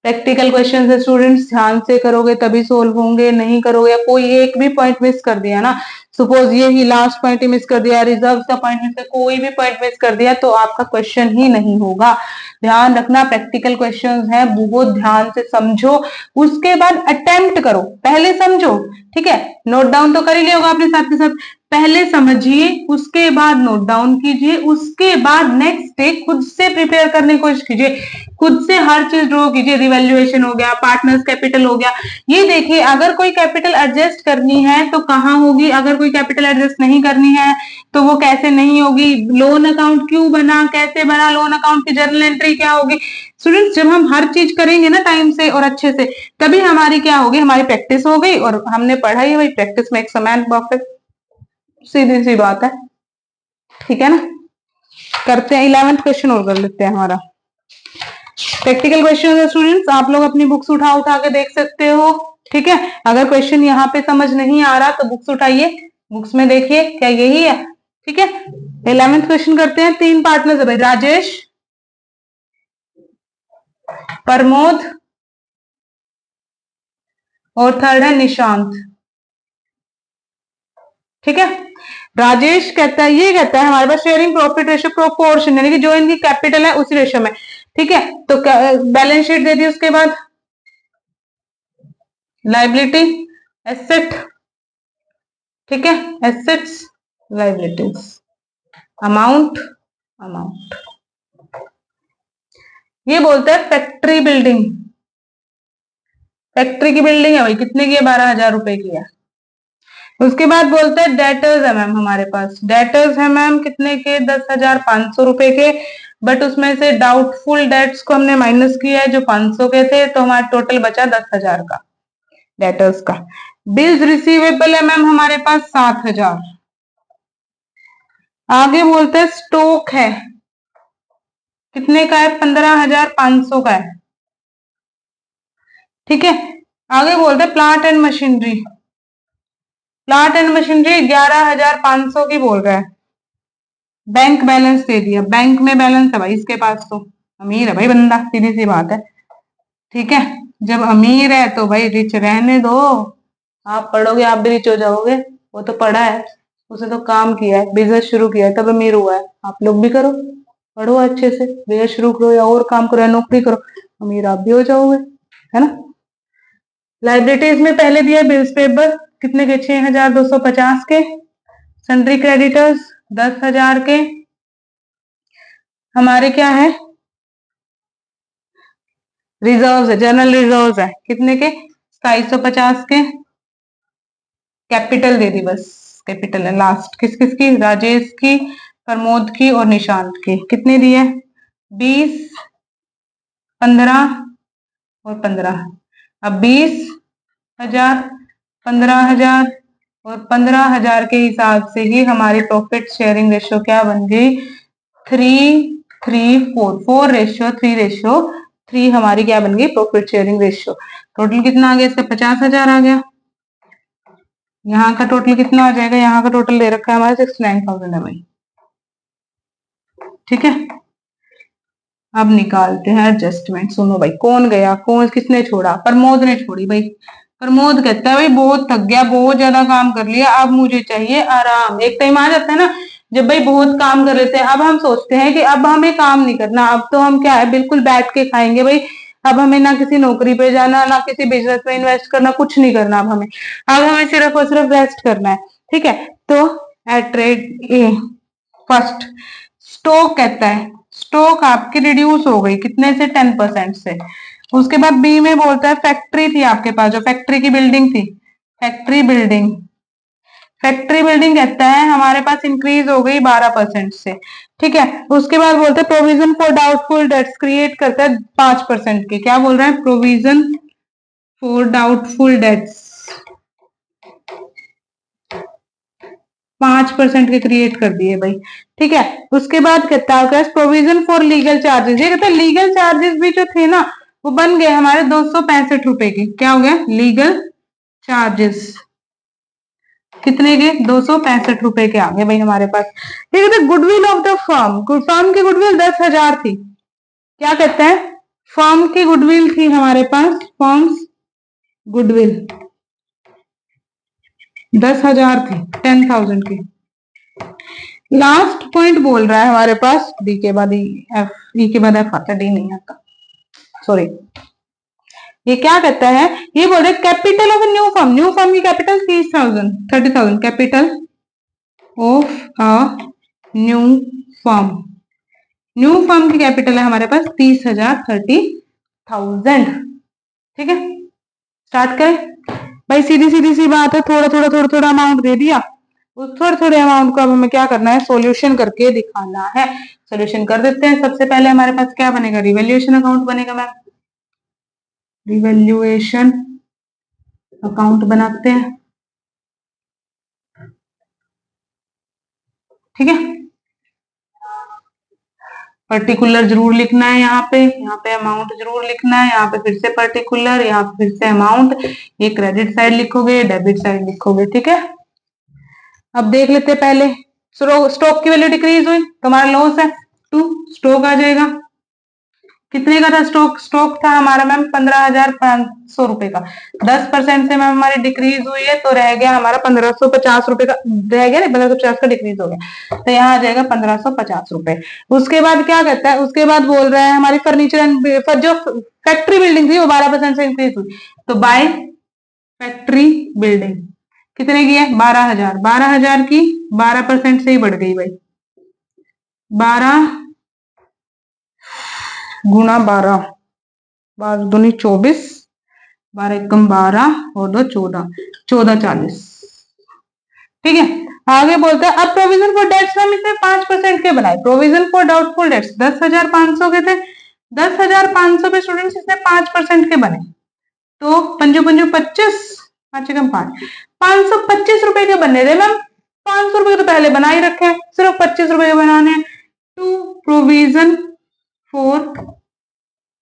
प्रैक्टिकल क्वेश्चन है स्टूडेंट्स, ध्यान से करोगे तभी सोल्व होंगे, नहीं करोगे या कोई एक भी पॉइंट मिस कर दिया ना, सपोज ये ही लास्ट पॉइंट ही मिस कर दिया, रिजर्व का पॉइंट मिस कर, कोई भी पॉइंट मिस कर दिया तो आपका क्वेश्चन ही नहीं होगा। ध्यान रखना, प्रैक्टिकल क्वेश्चंस है, बहुत ध्यान से समझो, उसके बाद अटेम्प्ट करो, पहले समझो, ठीक है, नोट डाउन तो कर ही लिया होगा आपने साथ के साथ, पहले समझिए उसके बाद नोट डाउन कीजिए, उसके बाद नेक्स्ट डे खुद से प्रिपेयर करने की कोशिश कीजिए, खुद से हर चीज ड्रॉ कीजिए, रिवैल्यूएशन हो गया, पार्टनर्स कैपिटल हो गया, ये देखिए अगर कोई कैपिटल एडजस्ट करनी है तो कहाँ होगी, अगर कोई कैपिटल एडजस्ट नहीं करनी है तो वो कैसे नहीं होगी, लोन अकाउंट क्यों बना, कैसे बना, लोन अकाउंट की जर्नल एंट्री क्या होगी। स्टूडेंट्स जब हम हर चीज करेंगे ना टाइम से और अच्छे से, तभी हमारी क्या होगी, हमारी प्रैक्टिस हो गई, और हमने पढ़ा ही भाई, प्रैक्टिस में एक समान परफेक्ट, सीधी सी बात है, ठीक है ना। करते हैं 11th क्वेश्चन और कर लेते हैं हमारा प्रैक्टिकल क्वेश्चन है स्टूडेंट्स, आप लोग अपनी बुक्स उठा उठा के देख सकते हो, ठीक है। अगर क्वेश्चन यहाँ पे समझ नहीं आ रहा तो बुक्स उठाइए, बुक्स में देखिए क्या यही है, ठीक है। 11th क्वेश्चन करते हैं, 3 पार्टनर्स है भाई, राजेश, प्रमोद और थर्ड है निशांत, ठीक है। राजेश कहता है, ये कहता है हमारे पास शेयरिंग प्रॉफिट रेशियो प्रोपोर्शन, यानी कि जो इनकी कैपिटल है उसी रेशियो में, ठीक है। तो बैलेंस शीट दे दी, उसके बाद लाइबिलिटी एसेट, ठीक है, एसेट्स लाइबिलिटीज, अमाउंट अमाउंट, ये बोलते हैं फैक्ट्री बिल्डिंग, फैक्ट्री की बिल्डिंग है भाई, कितने की है? 12,000 रुपए की है। उसके बाद बोलते हैं डेटर्स है मैम हमारे पास, डेटर्स है मैम कितने के? 10,500 रुपए के, बट उसमें से डाउटफुल डेट्स को हमने माइनस किया है जो 500 के थे, तो हमारा टोटल बचा 10,000 का डेटर्स का। बिल्स रिसीवेबल है मैम हमारे पास 7,000। आगे बोलते हैं स्टॉक है, कितने का है? 15,500 का है, ठीक है। आगे बोलते हैं plant and machinery, plant and machinery 11,500 की बोल रहा है, बैंक बैलेंस दे दिया, बैंक में बैलेंस है भाई इसके पास, तो अमीर है भाई बंदा, सीधी सी बात है। ठीक है, जब अमीर है तो भाई रिच रहने दो, आप पढ़ोगे आप भी रिच हो जाओगे। वो तो पढ़ा है, उसने तो काम किया है, बिजनेस शुरू किया है तब अमीर हुआ है। आप लोग भी करो, पढ़ो अच्छे से, बिजनेस शुरू करो या और काम करो या नौकरी करो, अमीर आप भी हो जाओगे, है ना। लाइबिलिटीज में पहले दिया बिल्स पेपर कितने के, 6250 के। सन्ड्री क्रेडिटर्स 10,000 के। हमारे क्या है, रिजर्व है, जनरल रिजर्व है कितने के, 2750 के। कैपिटल दे दी बस, कैपिटल है लास्ट, किस किस की, राजेश की, प्रमोद की और निशांत की। कितने दिए, 20, 15 और 15। अब 20,000, 15,000 और 15,000 के हिसाब से ही हमारी प्रॉफिट शेयरिंग रेशियो क्या बन गई, 3:3:4, 4:3:3 हमारी क्या बन गई, प्रॉफिट शेयरिंग रेशियो। टोटल कितना आ गया इसका, 50,000 आ गया। यहाँ का टोटल कितना आ जाएगा, यहाँ का टोटल ले रखा है हमारा 69,000 है भाई। ठीक है, अब निकालते हैं एडजस्टमेंट। सुनो भाई, कौन गया, कौन किसने छोड़ा, प्रमोद ने छोड़ी भाई। प्रमोद कहता है भाई बहुत थक गया, बहुत ज्यादा काम कर लिया, अब मुझे चाहिए आराम। एक टाइम आ जाता है ना जब भाई बहुत काम कर लेते हैं, अब हम सोचते हैं कि अब हमें काम नहीं करना, अब तो हम क्या है बिल्कुल बैठ के खाएंगे भाई। अब हमें ना किसी नौकरी पे जाना, ना किसी बिजनेस में इन्वेस्ट करना, कुछ नहीं करना अब हमें सिर्फ और सिर्फ रेस्ट करना है। ठीक है, तो at rate A first stock कहता है, स्टॉक आपकी रिड्यूस हो गई कितने से, 10% से। उसके बाद बी में बोलता है फैक्ट्री थी आपके पास, जो फैक्ट्री की बिल्डिंग थी, फैक्ट्री बिल्डिंग, फैक्ट्री बिल्डिंग कहता है हमारे पास इंक्रीज हो गई 12% से। ठीक है, उसके बाद बोलते हैं provision for doubtful dates create करता है 5% के। क्या बोल रहा है, प्रोविजन फॉर डाउटफुल डेट्स 5% के क्रिएट कर दिए भाई। ठीक है, उसके बाद कहता है प्रोविजन फॉर लीगल चार्जेस, ये कहता है लीगल चार्जेस भी जो थे ना वो बन गए हमारे 265 रुपए के। क्या हो गया, लीगल चार्जेस कितने के, 265 रुपए के आ गए भाई हमारे पास। ये कहते हैं goodwill of the firm, firm की गुडविल 10,000 थी। क्या कहते हैं, फर्म की गुडविल थी हमारे पास, फर्म्स गुडविल 10,000 थी, 10,000 की। लास्ट पॉइंट बोल रहा है हमारे पास डी के बाद एफ, ई के बाद एफ आता, डी नहीं आता, सॉरी। ये क्या कहता है, ये बोल रहे capital of new firm, new firm की capital 30,000, capital of a new firm, new firm की कैपिटल है हमारे पास 30,000, 30,000। ठीक है, स्टार्ट करें भाई, सीधी सीधी सी बात है, थोड़ा अमाउंट दे दिया, उस थोड़े अमाउंट को अब हमें क्या करना है, सॉल्यूशन करके दिखाना है। सॉल्यूशन कर देते हैं। सबसे पहले हमारे पास क्या बनेगा, रिवैल्यूएशन अकाउंट बनेगा मैम, रिवैल्यूएशन अकाउंट बनाते हैं। ठीक है, पर्टिकुलर जरूर लिखना है, यहाँ पे अमाउंट जरूर लिखना है, यहाँ पे फिर से पर्टिकुलर, यहाँ पे फिर से अमाउंट, ये क्रेडिट साइड लिखोगे, डेबिट साइड लिखोगे। ठीक है, अब देख लेते हैं पहले, स्टॉक की वैल्यू डिक्रीज हुई तो हमारा लॉस है 2, स्टॉक आ जाएगा। कितने का था स्टॉक, स्टॉक था हमारा मैम 15,500 रुपए का, 10% से मैम हमारी डिक्रीज हुई है तो रह गया हमारा 1,550 रुपए का, रह गया ना 1,550 का डिक्रीज हो गया, तो यहाँ आ जाएगा 1,550 रुपए। उसके बाद क्या कहता है, उसके बाद बोल रहा है हमारी फर्नीचर एंड जो फैक्ट्री बिल्डिंग थी वो 12% से इंक्रीज हुई, तो बाय फैक्ट्री बिल्डिंग कितने की है, 12,000, 12,000 की 12% से ही बढ़ गई भाई, 12 गुणा 12, 12 दूनी 24, 12 एकम 12 और 2 14, 1440। ठीक है, आगे बोलता है अब प्रोविजन फॉर डेट्स हम इसे 5% के बनाए, प्रोविजन फॉर डाउटफुल डेट्स 10,500 के थे, 10,500 पे स्टूडेंट्स इसने 5% के बने, तो पंजो पंजो 25, 5 एकम 5, 525 रुपए के बने थे मैम। 500 रुपए तो पहले बना ही रखे हैं, सिर्फ 25 रुपए के बनाने हैं। To provision for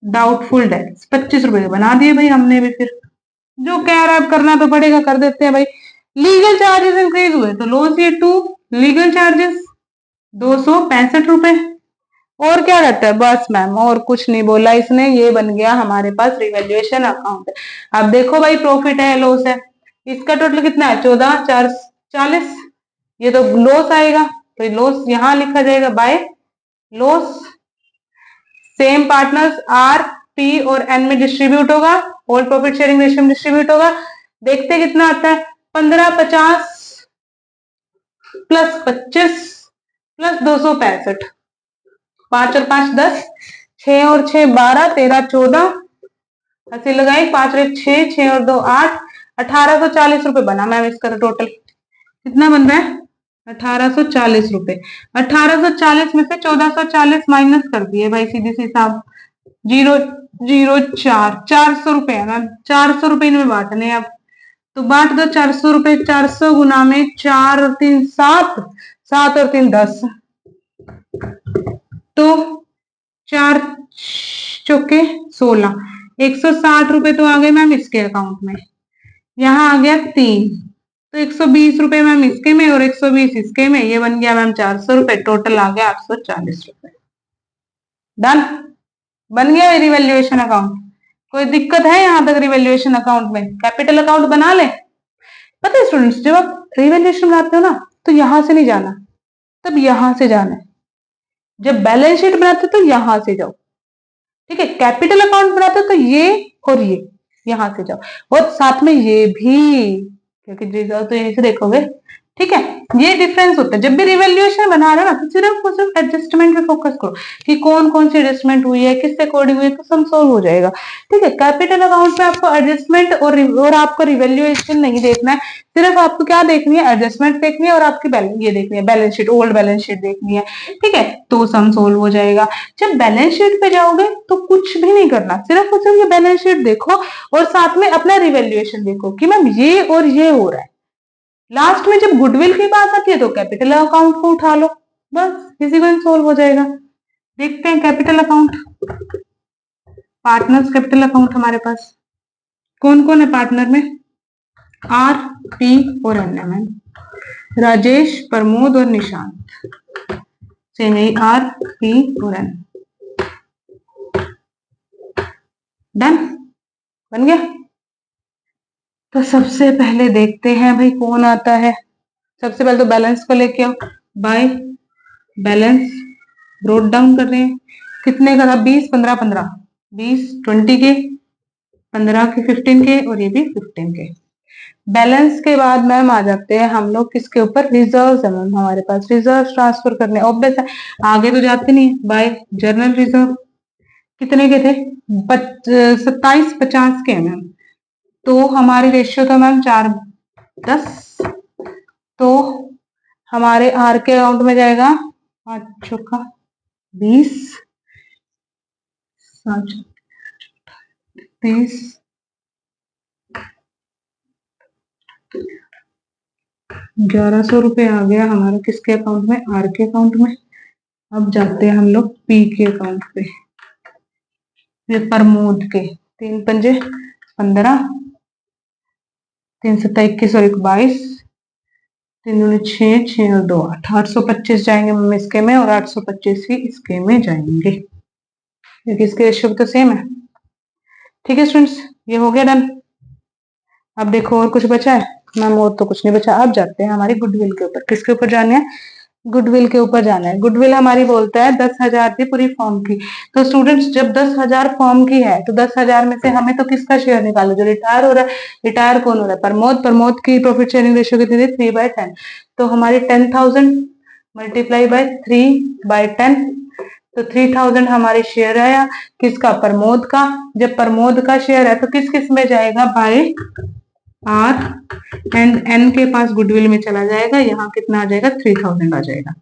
doubtful debts 25 रुपए के बना दिए भाई हमने भी, फिर जो कह रहा है करना तो पड़ेगा, कर देते हैं भाई। लीगल चार्जेस इंक्रीज हुए तो लॉस ये 2 लीगल चार्जेस 265 रुपए। और क्या रहता है? बस मैम और कुछ नहीं बोला इसने, ये बन गया हमारे पास रिवैल्यूएशन अकाउंट। अब देखो भाई, प्रॉफिट है लॉस है, इसका टोटल कितना है? 14,440। ये तो लॉस आएगा, तो लॉस यहां लिखा जाएगा by loss. Same partners R, P और एन में डिस्ट्रीब्यूट होगा, ऑल प्रॉफिट शेयरिंग रेशियो में डिस्ट्रीब्यूट होगा। देखते कितना आता है? 1550 प्लस 25 प्लस 265। 5 और 5 10, 6 और 6 12, 13 14, अस्सी लगाई, 5 और 1 6, 6 और 2 8, 1840 रुपए बना मैम इसका टोटल। कितना बन रहा है? 1840 रुपए। 1840 में से 1440 माइनस कर दिए भाई, सीधे से हिसाब। 004, 400 रुपए है मैम, 400 रुपए इनमें बांटने अब। तो बांट दो 400 रुपए, 400 गुना में 4 और 3 7, 7 और 3 10, तो 4 चौके 16, 160 रुपए तो आ गए मैम इसके अकाउंट में। यहाँ आ गया 3, तो 120 रुपए मैम इसके में और 120 इसके में, ये बन गया मैम 400 रुपए। टोटल आ गया 840 रुपए। डन, बन गया रिवैल्यूएशन अकाउंट। कोई दिक्कत है यहाँ तक रिवैल्यूएशन अकाउंट में? कैपिटल अकाउंट बना ले। पता है स्टूडेंट्स, जब आप रिवैल्यूएशन बनाते हो ना, तो यहां से नहीं जाना, तब यहां से जाना है। जब बैलेंस शीट बनाते हो तो यहां से जाओ, ठीक है। कैपिटल अकाउंट बनाते हो तो ये और ये यहां से जाओ, और साथ में ये भी, क्योंकि रिजर्व तो यहीं से देखोगे, ठीक है। ये डिफरेंस होता है। जब भी रिवैल्यूएशन बना रहे हो ना, तो सिर्फ एडजस्टमेंट पे फोकस करो कि कौन कौन सी एडजस्टमेंट हुई है, किससे अकॉर्डिंग हुई है, तो सम सोल्व हो जाएगा, ठीक है। कैपिटल अकाउंट पे आपको एडजस्टमेंट और आपको रिवैल्यूएशन नहीं देखना है, सिर्फ आपको क्या देखनी है? एडजस्टमेंट देखनी है और आपकी ये देखनी है balance sheet, old balance sheet देखनी है, ठीक है। तो सम सोल्व हो जाएगा। जब बैलेंस शीट पे जाओगे तो कुछ भी नहीं करना, सिर्फ और सिर्फ ये बैलेंस शीट देखो और साथ में अपना रिवैल्यूएशन देखो कि मैम ये और ये हो रहा है। लास्ट में जब गुडविल की बात आती है तो कैपिटल अकाउंट को उठा लो, बस इसी को सोल्व हो जाएगा। देखते हैं capital account, partners capital account हमारे पास कौन कौन है पार्टनर में? आर, पी और एन है मैम, राजेश, प्रमोद और निशांत। सेम यही आर, पी और एन। डन, बन गया। तो सबसे पहले देखते हैं भाई कौन आता है। सबसे पहले तो बैलेंस को लेके आओ, बाय बैलेंस ब्रोड डाउन कर रहे हैं। कितने का था? 20 15 15, 20 20 के, 15 के 15 के और ये भी 15 के। बैलेंस के बाद मैम आ जाते हैं हम लोग किसके ऊपर? रिजर्व है मैम हमारे पास, रिजर्व ट्रांसफर करने ऑब्वियस है, आगे तो जाते नहीं। बाय जर्नल रिजर्व कितने के थे? 2750 के मैम। तो हमारी रेशियो था मैम 4:10, तो हमारे आर के अकाउंट में जाएगा 5 चौका 20, 7 30, 1100 रुपए आ गया हमारा किसके अकाउंट में? आर के अकाउंट में। अब जाते हैं हम लोग पी के अकाउंट पे, ये प्रमोद के। 3 पंजे 15, 3 सत्ता 21 और 1 22, 3 दूनी 6, 6 और 2 8, 825 जाएंगे मम्मी इसके में और 825 ही इसके में जाएंगे, क्योंकि इसके रेशियो तो सेम है, ठीक है स्टूडेंट्स। ये हो गया डन। अब देखो और कुछ बचा है मैम? और तो कुछ नहीं बचा। अब जाते हैं हमारी गुडविल के ऊपर। किसके ऊपर जाने हैं? गुडविल के ऊपर जाना है। गुडविल हमारी बोलता है 10,000 थी पूरी फॉर्म की। तो स्टूडेंट्स जब 10,000 फॉर्म की है तो 10,000 में से हमें तो किसका शेयर निकालो? जो रिटायर हो रहा है। रिटायर कौन हो रहा है? प्रमोद। प्रमोद की प्रॉफिट शेयरिंग रेशियो कितनी थी? 3/10। तो हमारी 10,000 मल्टीप्लाई बाय 3/10, तो 3,000 हमारे शेयर आया किसका? प्रमोद का। जब प्रमोद का शेयर है तो किस किस में जाएगा? बाय आर एंड एन के पास गुडविल में चला जाएगा। यहाँ कितना आ जाएगा? 3,000 आ जाएगा।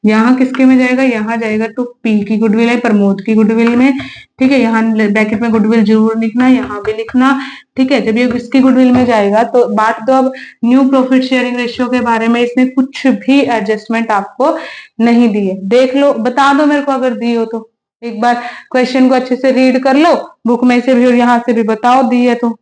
यहाँ किसके में जाएगा? यहाँ जाएगा तो पी की गुडविल है, प्रमोद की गुडविल में, ठीक है। यहाँ ब्रैकेट में गुडविल जरूर लिखना, यहाँ भी लिखना, ठीक है। जब ये इसकी गुडविल में जाएगा तो बात तो अब न्यू प्रॉफिट शेयरिंग रेशियो के बारे में, इसमें कुछ भी एडजस्टमेंट आपको नहीं दी है। देख लो, बता दो मेरे को अगर दी हो तो। एक बार क्वेश्चन को अच्छे से रीड कर लो बुक में से भी और यहाँ से भी बताओ दी है तो।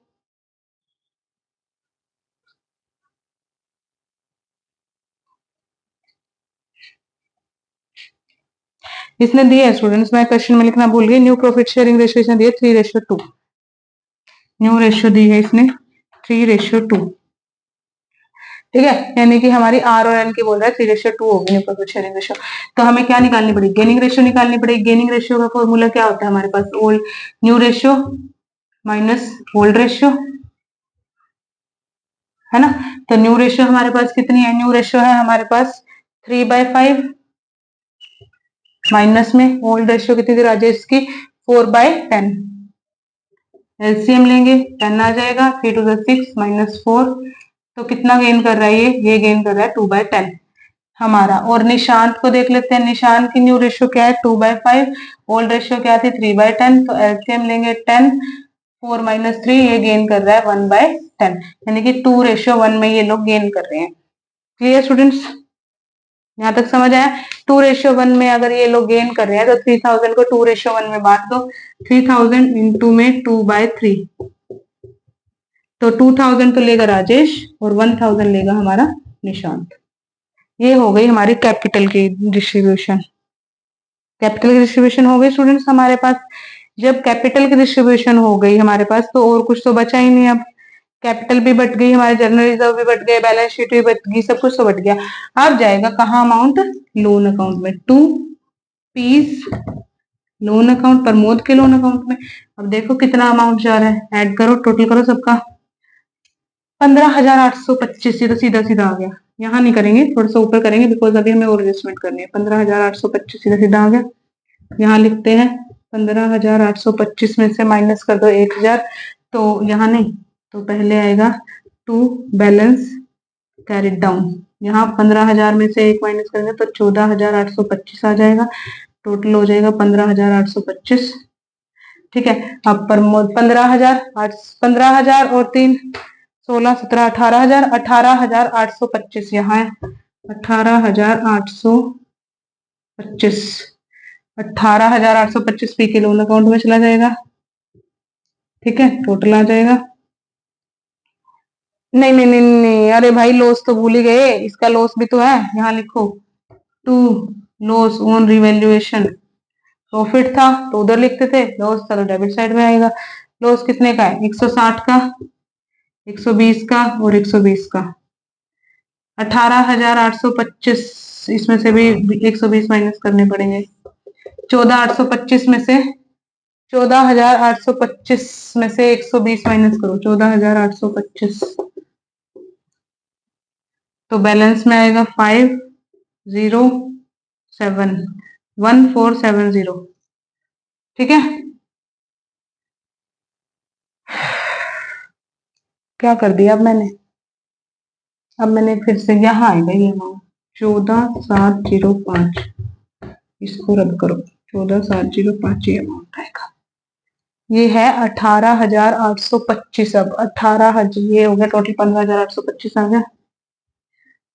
इसने दिए है स्टूडेंट्स, मैं क्वेश्चन में लिखना भूल गई, न्यू प्रॉफिट शेयरिंग रेशियो इसने दिए 3:2, न्यू रेशियो दी है इसने 3:2, ठीक है, यानी कि हमारी आर और एन की बोल रहा है 3:2 होगी न्यू प्रॉफिट शेयरिंग रेशियो। तो हमें क्या निकालनी पड़ेगी, गेनिंग रेशियो निकालनी पड़ेगी। गेनिंग रेशियो का फॉर्मूला क्या होता है हमारे पास, old new ratio minus old ratio, है ना। तो न्यू रेशियो हमारे पास कितनी है, न्यू रेशियो है हमारे पास 3/5, माइनस में ओल्ड रेशियो कितनी थी राजेश की 4/10, एलसीएम लेंगे 10 आ जाएगा, 3 to the 6 -4, तो कितना गेन कर रहा है ये गेन कर रहा है 2/10 हमारा। और निशांत को देख लेते हैं, निशांत की न्यू रेशियो क्या है 2/5, ओल्ड रेशियो क्या थी 3/10, तो एलसीएम लेंगे 10, 4 - 3, ये गेन कर रहा है 1/10, यानी कि 2:1 में ये लोग गेन कर रहे हैं। क्लियर स्टूडेंट्स, यहाँ तक समझ आया। 2:1 में अगर ये लोग गेन कर रहे हैं तो 3000 को 2:1 में बांट दो, 3000 इंटू में 2/3, तो 2000 तो लेगा राजेश और 1000 लेगा हमारा निशांत। ये हो गई हमारी कैपिटल की डिस्ट्रीब्यूशन। कैपिटल की डिस्ट्रीब्यूशन हो गई स्टूडेंट्स हमारे पास। जब कैपिटल की डिस्ट्रीब्यूशन हो गई हमारे पास तो और कुछ तो बचा ही नहीं। अब कैपिटल भी बट गई, हमारे जनरल रिजर्व भी बट गए, बैलेंस शीट भी बट गई, सब कुछ तो बट गया। अब जाएगा कहाँ अमाउंट, लोन अकाउंट में, 2 पीस लोन अकाउंट, प्रमोद के लोन अकाउंट में। अब देखो कितना अमाउंट जा रहा है, ऐड करो, टोटल करो सबका, 15,825, ये तो सीधा सीधा आ गया। यहाँ नहीं करेंगे, थोड़ा सा ऊपर करेंगे बिकॉज अभी हमें और एडजस्टमेंट करनी है। 15,825 सीधा सीधा आ गया। यहाँ लिखते हैं 15,825 में से माइनस कर दो 1,000, तो यहाँ नहीं, तो पहले आएगा टू बैलेंस कैरिड डाउन। यहाँ 15,000 में से 1 माइनस करेंगे तो 14,825 आ जाएगा, टोटल हो जाएगा 15,825, ठीक है। अब प्रमोद 15,000 और 3 16 17 18,000, 18,825 यहाँ है, 18,825, 18,825 पी के लोन अकाउंट में चला जाएगा, ठीक है। टोटल आ जाएगा, नहीं नहीं नहीं नहीं, अरे भाई लॉस तो भूल ही गए, इसका लॉस भी तो है, यहाँ लिखो to loss on revaluation. Profit था तो उधर लिखते थे, लॉस था तो डेबिट साइड में आएगा। लॉस कितने का है, 160 का, 120 का और 120 का। 18,825 इसमें से भी 120 माइनस करने पड़ेंगे। 14,825 में से 14,825 में से 120 माइनस करो, 14,825, तो बैलेंस में आएगा 5071470, ठीक है। क्या कर दिया अब मैंने फिर से यहाँ आएगा ये अमाउंट 14,705, इसको रद्द करो, 14,705 ये अमाउंट आएगा। ये है 18,825। अब 18,000 ये हो गया टोटल, 15,825 आ गया।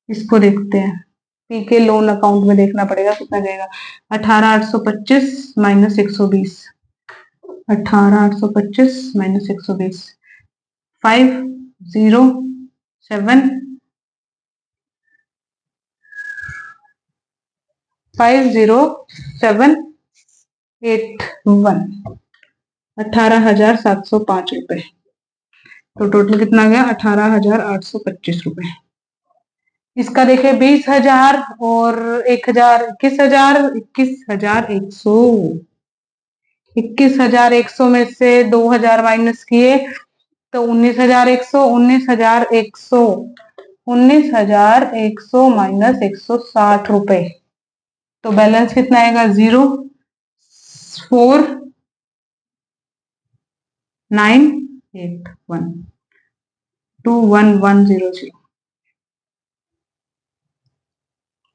इसको देखते हैं, पी के लोन अकाउंट में देखना पड़ेगा कितना जाएगा, 18,825 माइनस 120, 18,825 माइनस 120, 507 50781, 18,705 रुपए, तो टोटल कितना आ गया 18,825 रुपए। इसका देखे 20,000 और 1,000, 21,000, 21,100, 21,100 में से 2,000 माइनस किए तो 19,100, 19,100, 19,100 माइनस 160 रुपए, तो बैलेंस कितना आएगा 04981 21100।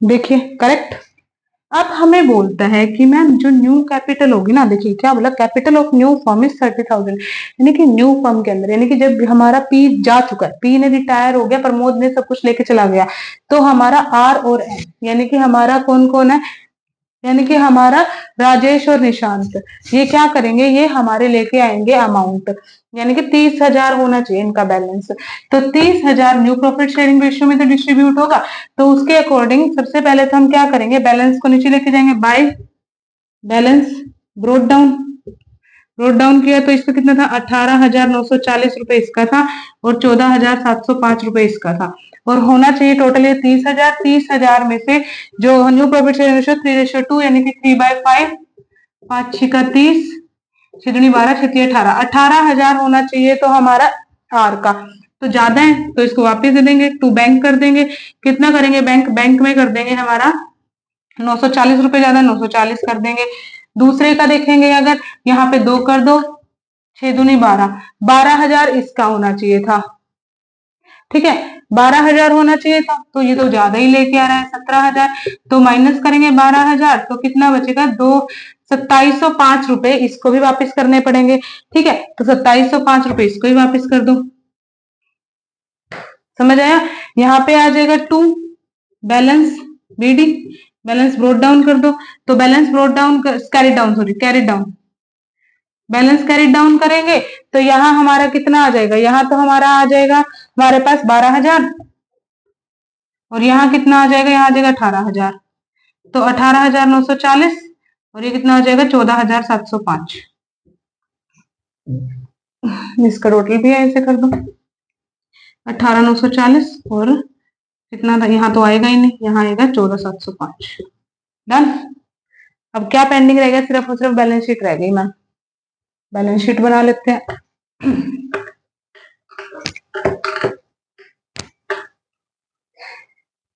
देखिए करेक्ट। अब हमें बोलता है कि मैम जो न्यू कैपिटल होगी ना, देखिए क्या बोला, capital of new firm is 30,000, यानी कि न्यू फर्म के अंदर, यानी कि जब हमारा पी जा चुका है, पी ने रिटायर हो गया, प्रमोद ने सब कुछ लेके चला गया, तो हमारा आर और एन, यानी कि हमारा कौन कौन है, यानी कि हमारा राजेश और निशांत, ये क्या करेंगे, ये हमारे लेके आएंगे अमाउंट, यानी कि 30,000 होना चाहिए इनका बैलेंस। तो 30,000 न्यू प्रॉफिट शेयरिंग रेशियो में तो डिस्ट्रीब्यूट होगा, तो उसके अकॉर्डिंग सबसे पहले तो हम क्या करेंगे, बैलेंस को नीचे लेके जाएंगे बाय बैलेंस ब्रोट डाउन किया तो इसका कितना था, 18,940 रुपए इसका था और 14,705 रुपए इसका था, और होना चाहिए टोटल ये 30,000। 30,000 में से जो न्यू प्रॉफिट शेयरिंग रेशियो 3:2 यानी कि 3/5, 5 6 का 30, 6 दूनी 12, 6 3 18, 18,000 होना चाहिए तो हमारा आर का, तो ज्यादा है तो इसको वापस दे देंगे, टू बैंक कर देंगे। कितना करेंगे बैंक में कर देंगे हमारा 940 रुपए, ज्यादा 940 कर देंगे। दूसरे का देखेंगे अगर, यहाँ पे 2 कर दो, 6 दूनी 12, 12,000 इसका होना चाहिए था, ठीक है 12,000 होना चाहिए था, तो ये तो ज्यादा ही लेके आ रहा है 17,000, तो माइनस करेंगे 12,000 तो कितना बचेगा, 2705 रुपए इसको भी वापस करने पड़ेंगे, ठीक है, तो 2705 रुपए इसको भी वापस कर दो। समझ आया, यहाँ पे आ जाएगा 2 balance BD, balance brought down कर दो, तो balance brought down carry down balance carry down करेंगे तो यहाँ हमारा कितना आ जाएगा, यहाँ तो हमारा आ जाएगा हमारे पास 12,000, और यहाँ कितना आ जाएगा, यहाँ आ जाएगा 18,000, तो 18,940, और ये कितना आ जाएगा 14,705, इसका टोटल भी ऐसे कर दो 18,940 और कितना था, यहाँ तो आएगा ही नहीं, यहाँ आएगा 14,705। डन। अब क्या पेंडिंग रहेगा, सिर्फ और सिर्फ बैलेंस शीट रह गई मैम, बैलेंस शीट बना लेते हैं।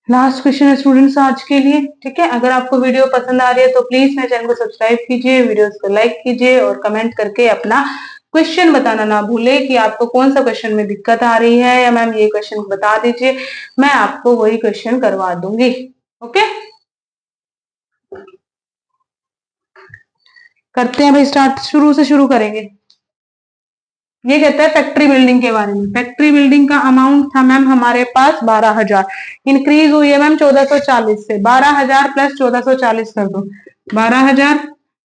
लास्ट क्वेश्चन है स्टूडेंट्स आज के लिए, ठीक है। अगर आपको वीडियो पसंद आ रही है तो प्लीज मेरे चैनल को सब्सक्राइब कीजिए, वीडियोस को लाइक कीजिए और कमेंट करके अपना क्वेश्चन बताना ना भूले कि आपको कौन सा क्वेश्चन में दिक्कत आ रही है, या मैम ये क्वेश्चन बता दीजिए, मैं आपको वही क्वेश्चन करवा दूंगी। ओके, करते हैं भाई स्टार्ट, शुरू से शुरू करेंगे। ये कहता है फैक्ट्री बिल्डिंग के बारे में। फैक्ट्री बिल्डिंग का अमाउंट था मैम हमारे पास 12,000, इंक्रीज हुई है मैम 1440 से, 12,000 प्लस 1440 कर दो, 12,000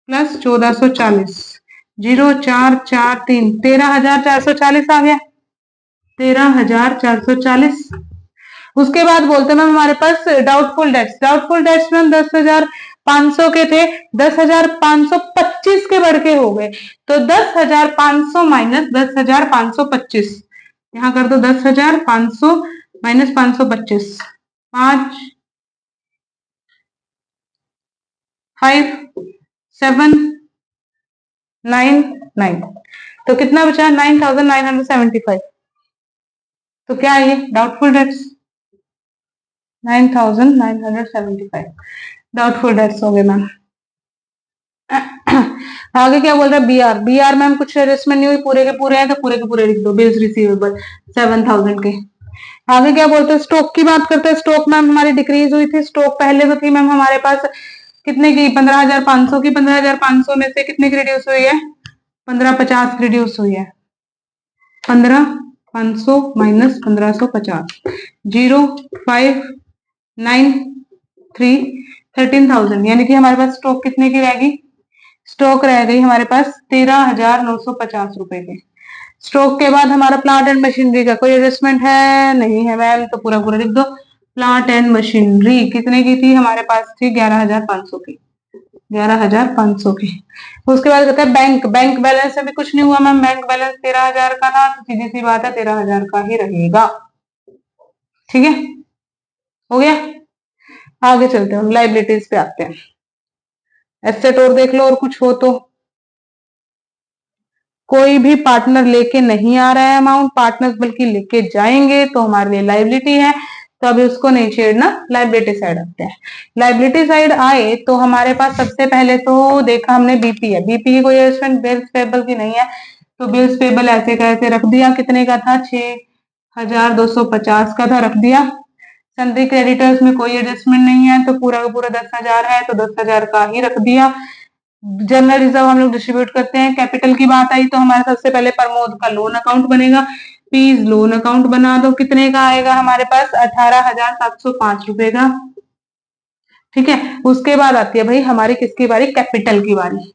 प्लस 1440, 0 4 4 3, 13,440 आ गया, 13,440। उसके बाद बोलते हैं मैम हमारे पास डाउटफुल डेट्स मैम 10,500 के थे, 10,525 के बढ़ के हो गए, तो 10,500 माइनस 10,525, यहाँ कर दो 10,500 माइनस 525, 5 5 7 9 9, तो कितना बचा 9,975, तो क्या है ये डाउटफुल डेट्स 9,975 डाउटफुल डेट्स हो गए मैम। आगे क्या बोल रहा है, बीआर मैम कुछ एडजस्टमेंट नहीं हुई, पूरे के पूरे हैं तो पूरे के पूरे लिख दो, बिल्स रिसीवेबल 7,000 के। आगे क्या बोलते हैं, स्टॉक की बात करते हैं। स्टॉक मैम हमारी डिक्रीज हुई थी, स्टॉक पहले तो थी मैम हमारे पास कितने की, 15,500 की, 15,500 में से कितने की रिड्यूस हुई है, 1550 की रिड्यूस हुई है, 15,500 माइनस 1550, 0 5 9 3 13,000, यानी कि हमारे पास स्टॉक कितने की रहेगी, स्टॉक रह गई हमारे पास 13,950 रुपए के। स्टॉक के बाद हमारा प्लांट एंड मशीनरी का कोई एडजस्टमेंट है नहीं है मैम, तो पूरा पूरा लिख दो। प्लांट एंड मशीनरी कितने की थी हमारे पास, थी 11,500 की, 11,500 की। उसके बाद कहते हैं बैंक बैलेंस में भी कुछ नहीं हुआ मैम, बैंक बैलेंस 13,000 का था, तो सीधी सी बात है 13,000 का ही रहेगा, ठीक है, हो गया। आगे चलते हैं, लाइबिलिटीज पे आते हैं। एसेट और देख लो, और कुछ हो तो, कोई भी पार्टनर लेके नहीं आ रहा है अमाउंट, पार्टनर्स बल्कि लेके जाएंगे तो हमारे लिए लाइबिलिटी है, तो अभी उसको नहीं छेड़ना, लाइबिलिटी साइड आते हैं। लाइबिलिटी साइड आए तो हमारे पास सबसे पहले तो देखा हमने बीपी है, बीपी की कोई एडजस्टमेंट बिल्स पेबल की नहीं है, तो बिल्स पेबल ऐसे का ऐसे रख दिया, कितने का था 6,250 का था, रख दिया। सन्ड्री क्रेडिटर्स में कोई एडजस्टमेंट नहीं है, तो पूरा का पूरा 10,000 है, तो 10,000 का ही रख दिया। जनरल रिजर्व हम लोग डिस्ट्रीब्यूट करते हैं। कैपिटल की बात आई तो हमारे सबसे पहले प्रमोद का लोन अकाउंट बनेगा, प्लीज लोन अकाउंट बना दो, कितने का आएगा हमारे पास 18,705 रुपए का, ठीक है। उसके बाद आती है भाई हमारी किसकी बारी, कैपिटल की बारी।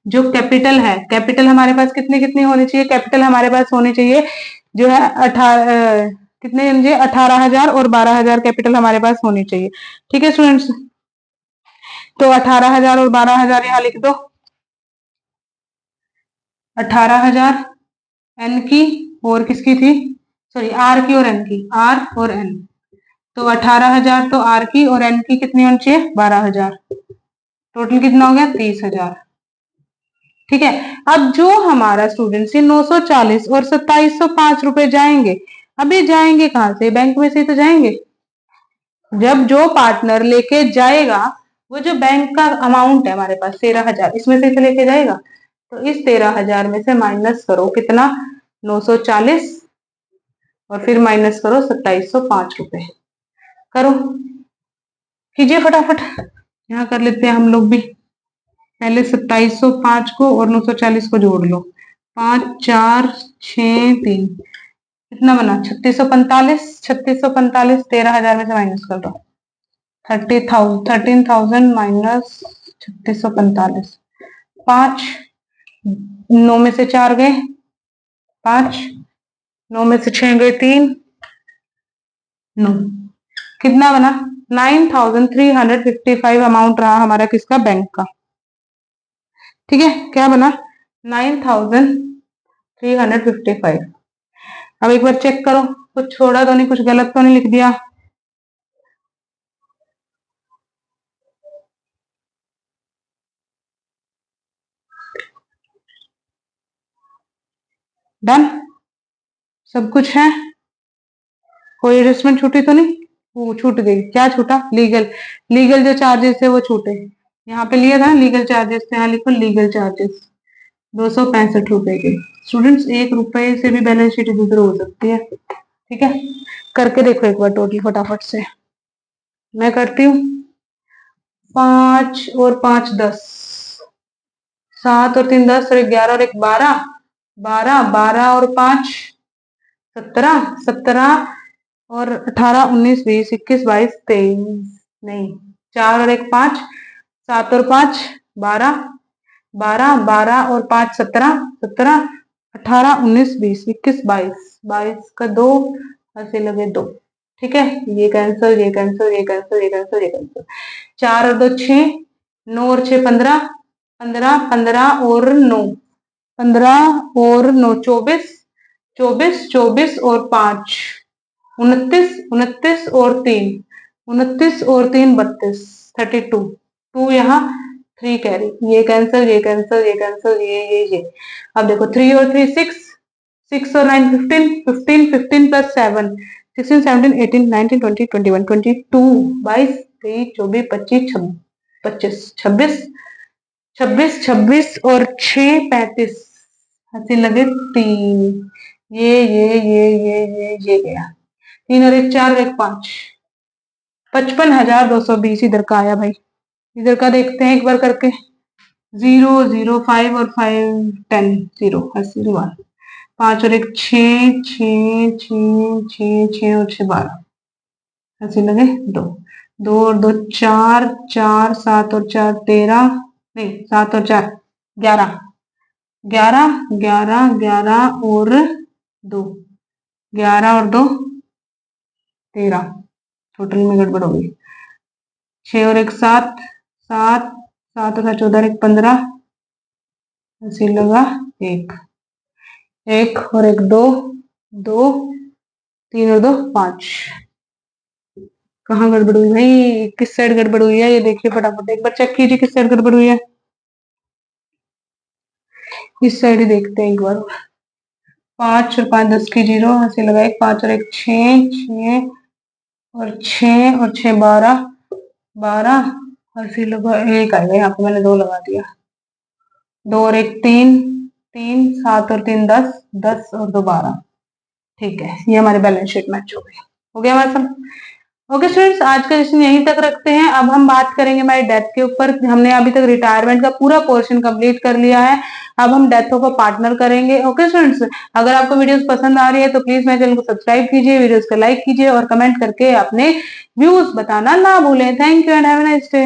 जो कैपिटल है, कैपिटल हमारे पास कितनी कितनी होनी चाहिए, कैपिटल हमारे पास होनी चाहिए जो है 18,000 और 12,000 कैपिटल हमारे पास होनी चाहिए, ठीक है स्टूडेंट्स। तो 18,000 और 12,000 यहाँ लिख दो। 18,000 एन की और किसकी थी, सॉरी आर की और एन की, आर और एन। तो 18,000 तो आर की और एन की कितनी होनी चाहिए, 12,000। टोटल कितना हो गया, 30,000। ठीक है। अब जो हमारा स्टूडेंट्स 940 और 2705 रुपए जाएंगे, अभी जाएंगे कहाँ से, बैंक में से तो जाएंगे। जब जो पार्टनर लेके जाएगा वो जो बैंक का अमाउंट है हमारे पास 13,000, इसमें से लेके जाएगा, तो इस 13,000 में से माइनस करो कितना, 940 और फिर माइनस करो 2705 रुपए। करो, कीजिए फटाफट, यहाँ कर लेते हैं हम लोग भी। पहले 2705 को और 940 को जोड़ लो, 5 4 6 3, कितना बना 3645। 3645 13,000 में से माइनस कर दो, 13,000 माइनस 3645। 5 9 में से 4 गए 5, 9 में से 6 गए 3, 9, कितना बना 9,355 अमाउंट रहा हमारा किसका, बैंक का। ठीक है, क्या बना 9,355। अब एक बार चेक करो, कुछ छोड़ा तो नहीं, कुछ गलत तो नहीं लिख दिया। डन, सब कुछ है, कोई एडजस्टमेंट छूटी तो नहीं, वो छूट गई, क्या छूटा, लीगल, लीगल जो चार्जेस है वो छूटे। यहाँ पे लिया था लीगल चार्जेस, तो यहाँ लिखो लीगल चार्जेस 265 रुपए के। स्टूडेंट्स 1 रुपए से भी बैलेंस शीट इधर हो सकती है। ठीक है, करके देखो एक बार टोटल फटाफट से। मैं करती हूँ, 5 और 5 10, 7 और 3 10 और 1 11 और 1 12, 12 12 और 5 17, 17 और 18 19 20 21 22 23, नहीं 4 और 1 5, 7 और 5 12, 12 12 और 5 17, 17 18 19 20 21 22, 22 का 2 ऐसे लगे 2। ठीक है, ये कैंसिल, ये कैंसिल, ये कैंसिल, ये कैंसिल, ये कैंसिल। 4 और 2 6, 9 और 6 15, 15 15 और 9 15 और 9 24, 24 24 और 5 29, 29 और 3 29 और 3 32, 32, 2 यहाँ 3 कैरी, ये कैंसिल, ये कैंसिल, ये कैंसिल, ये। अब देखो 3 और 3 6, 6 और 9 15, 15 15 प्लस 7 16 17 18 19 20 21 22 22 23 24 25 26 26 26 26 और 6 35, हंसी लगे 3, ये गया 3 और 1 4 और 1 5, 55,220 इधर का आया भाई। इधर का देखते हैं एक बार करके, 0 0 5 और 5 10 0 ऐसे 1, 5 और 1 6 6 6 6 6 और 6 12, ऐसे लगे 2 2 और 2 4 4 7 और 4 13, नहीं 7 और 4 11 11 11 11 और 2 11 और 2 13, टोटल में गड़बड़ हो गई। 6 और 1 7 7 7 और 14 और 1 15, ऐसे लगा 1 1 और 1 2 2 3 और 2 5। कहाँ गड़बड़ हुई भाई, किस साइड गड़बड़ हुई है ये देखिए फटाफट, एक बार चेक कीजिए किस साइड गड़बड़ हुई है। इस साइड ही देखते हैं एक बार। 5 और 5 10 की 0, ऐसे लगा 1 5 और 1 6 6 और 6 और 6 12 12, ऐसे लगा 1 आएगा, यहाँ पे मैंने 2 लगा दिया, 2 और 1 3 3 7 और 3 10 10 और 2 12। ठीक है, ये हमारे बैलेंस शीट मैच हो गई, हो गया हमारा सब। ओके स्टूडेंट्स, आज का सेशन यहीं तक रखते हैं। अब हम बात करेंगे हमारी डेथ के ऊपर। हमने अभी तक रिटायरमेंट का पूरा पोर्शन कंप्लीट कर लिया है, अब हम डेथ ऑफ अ पार्टनर करेंगे। ओके स्टूडेंट्स, अगर आपको वीडियोस पसंद आ रही है तो प्लीज मेरे चैनल को सब्सक्राइब कीजिए, वीडियोस को लाइक कीजिए और कमेंट करके अपने व्यूज बताना ना भूलें। Thank you and have a nice day.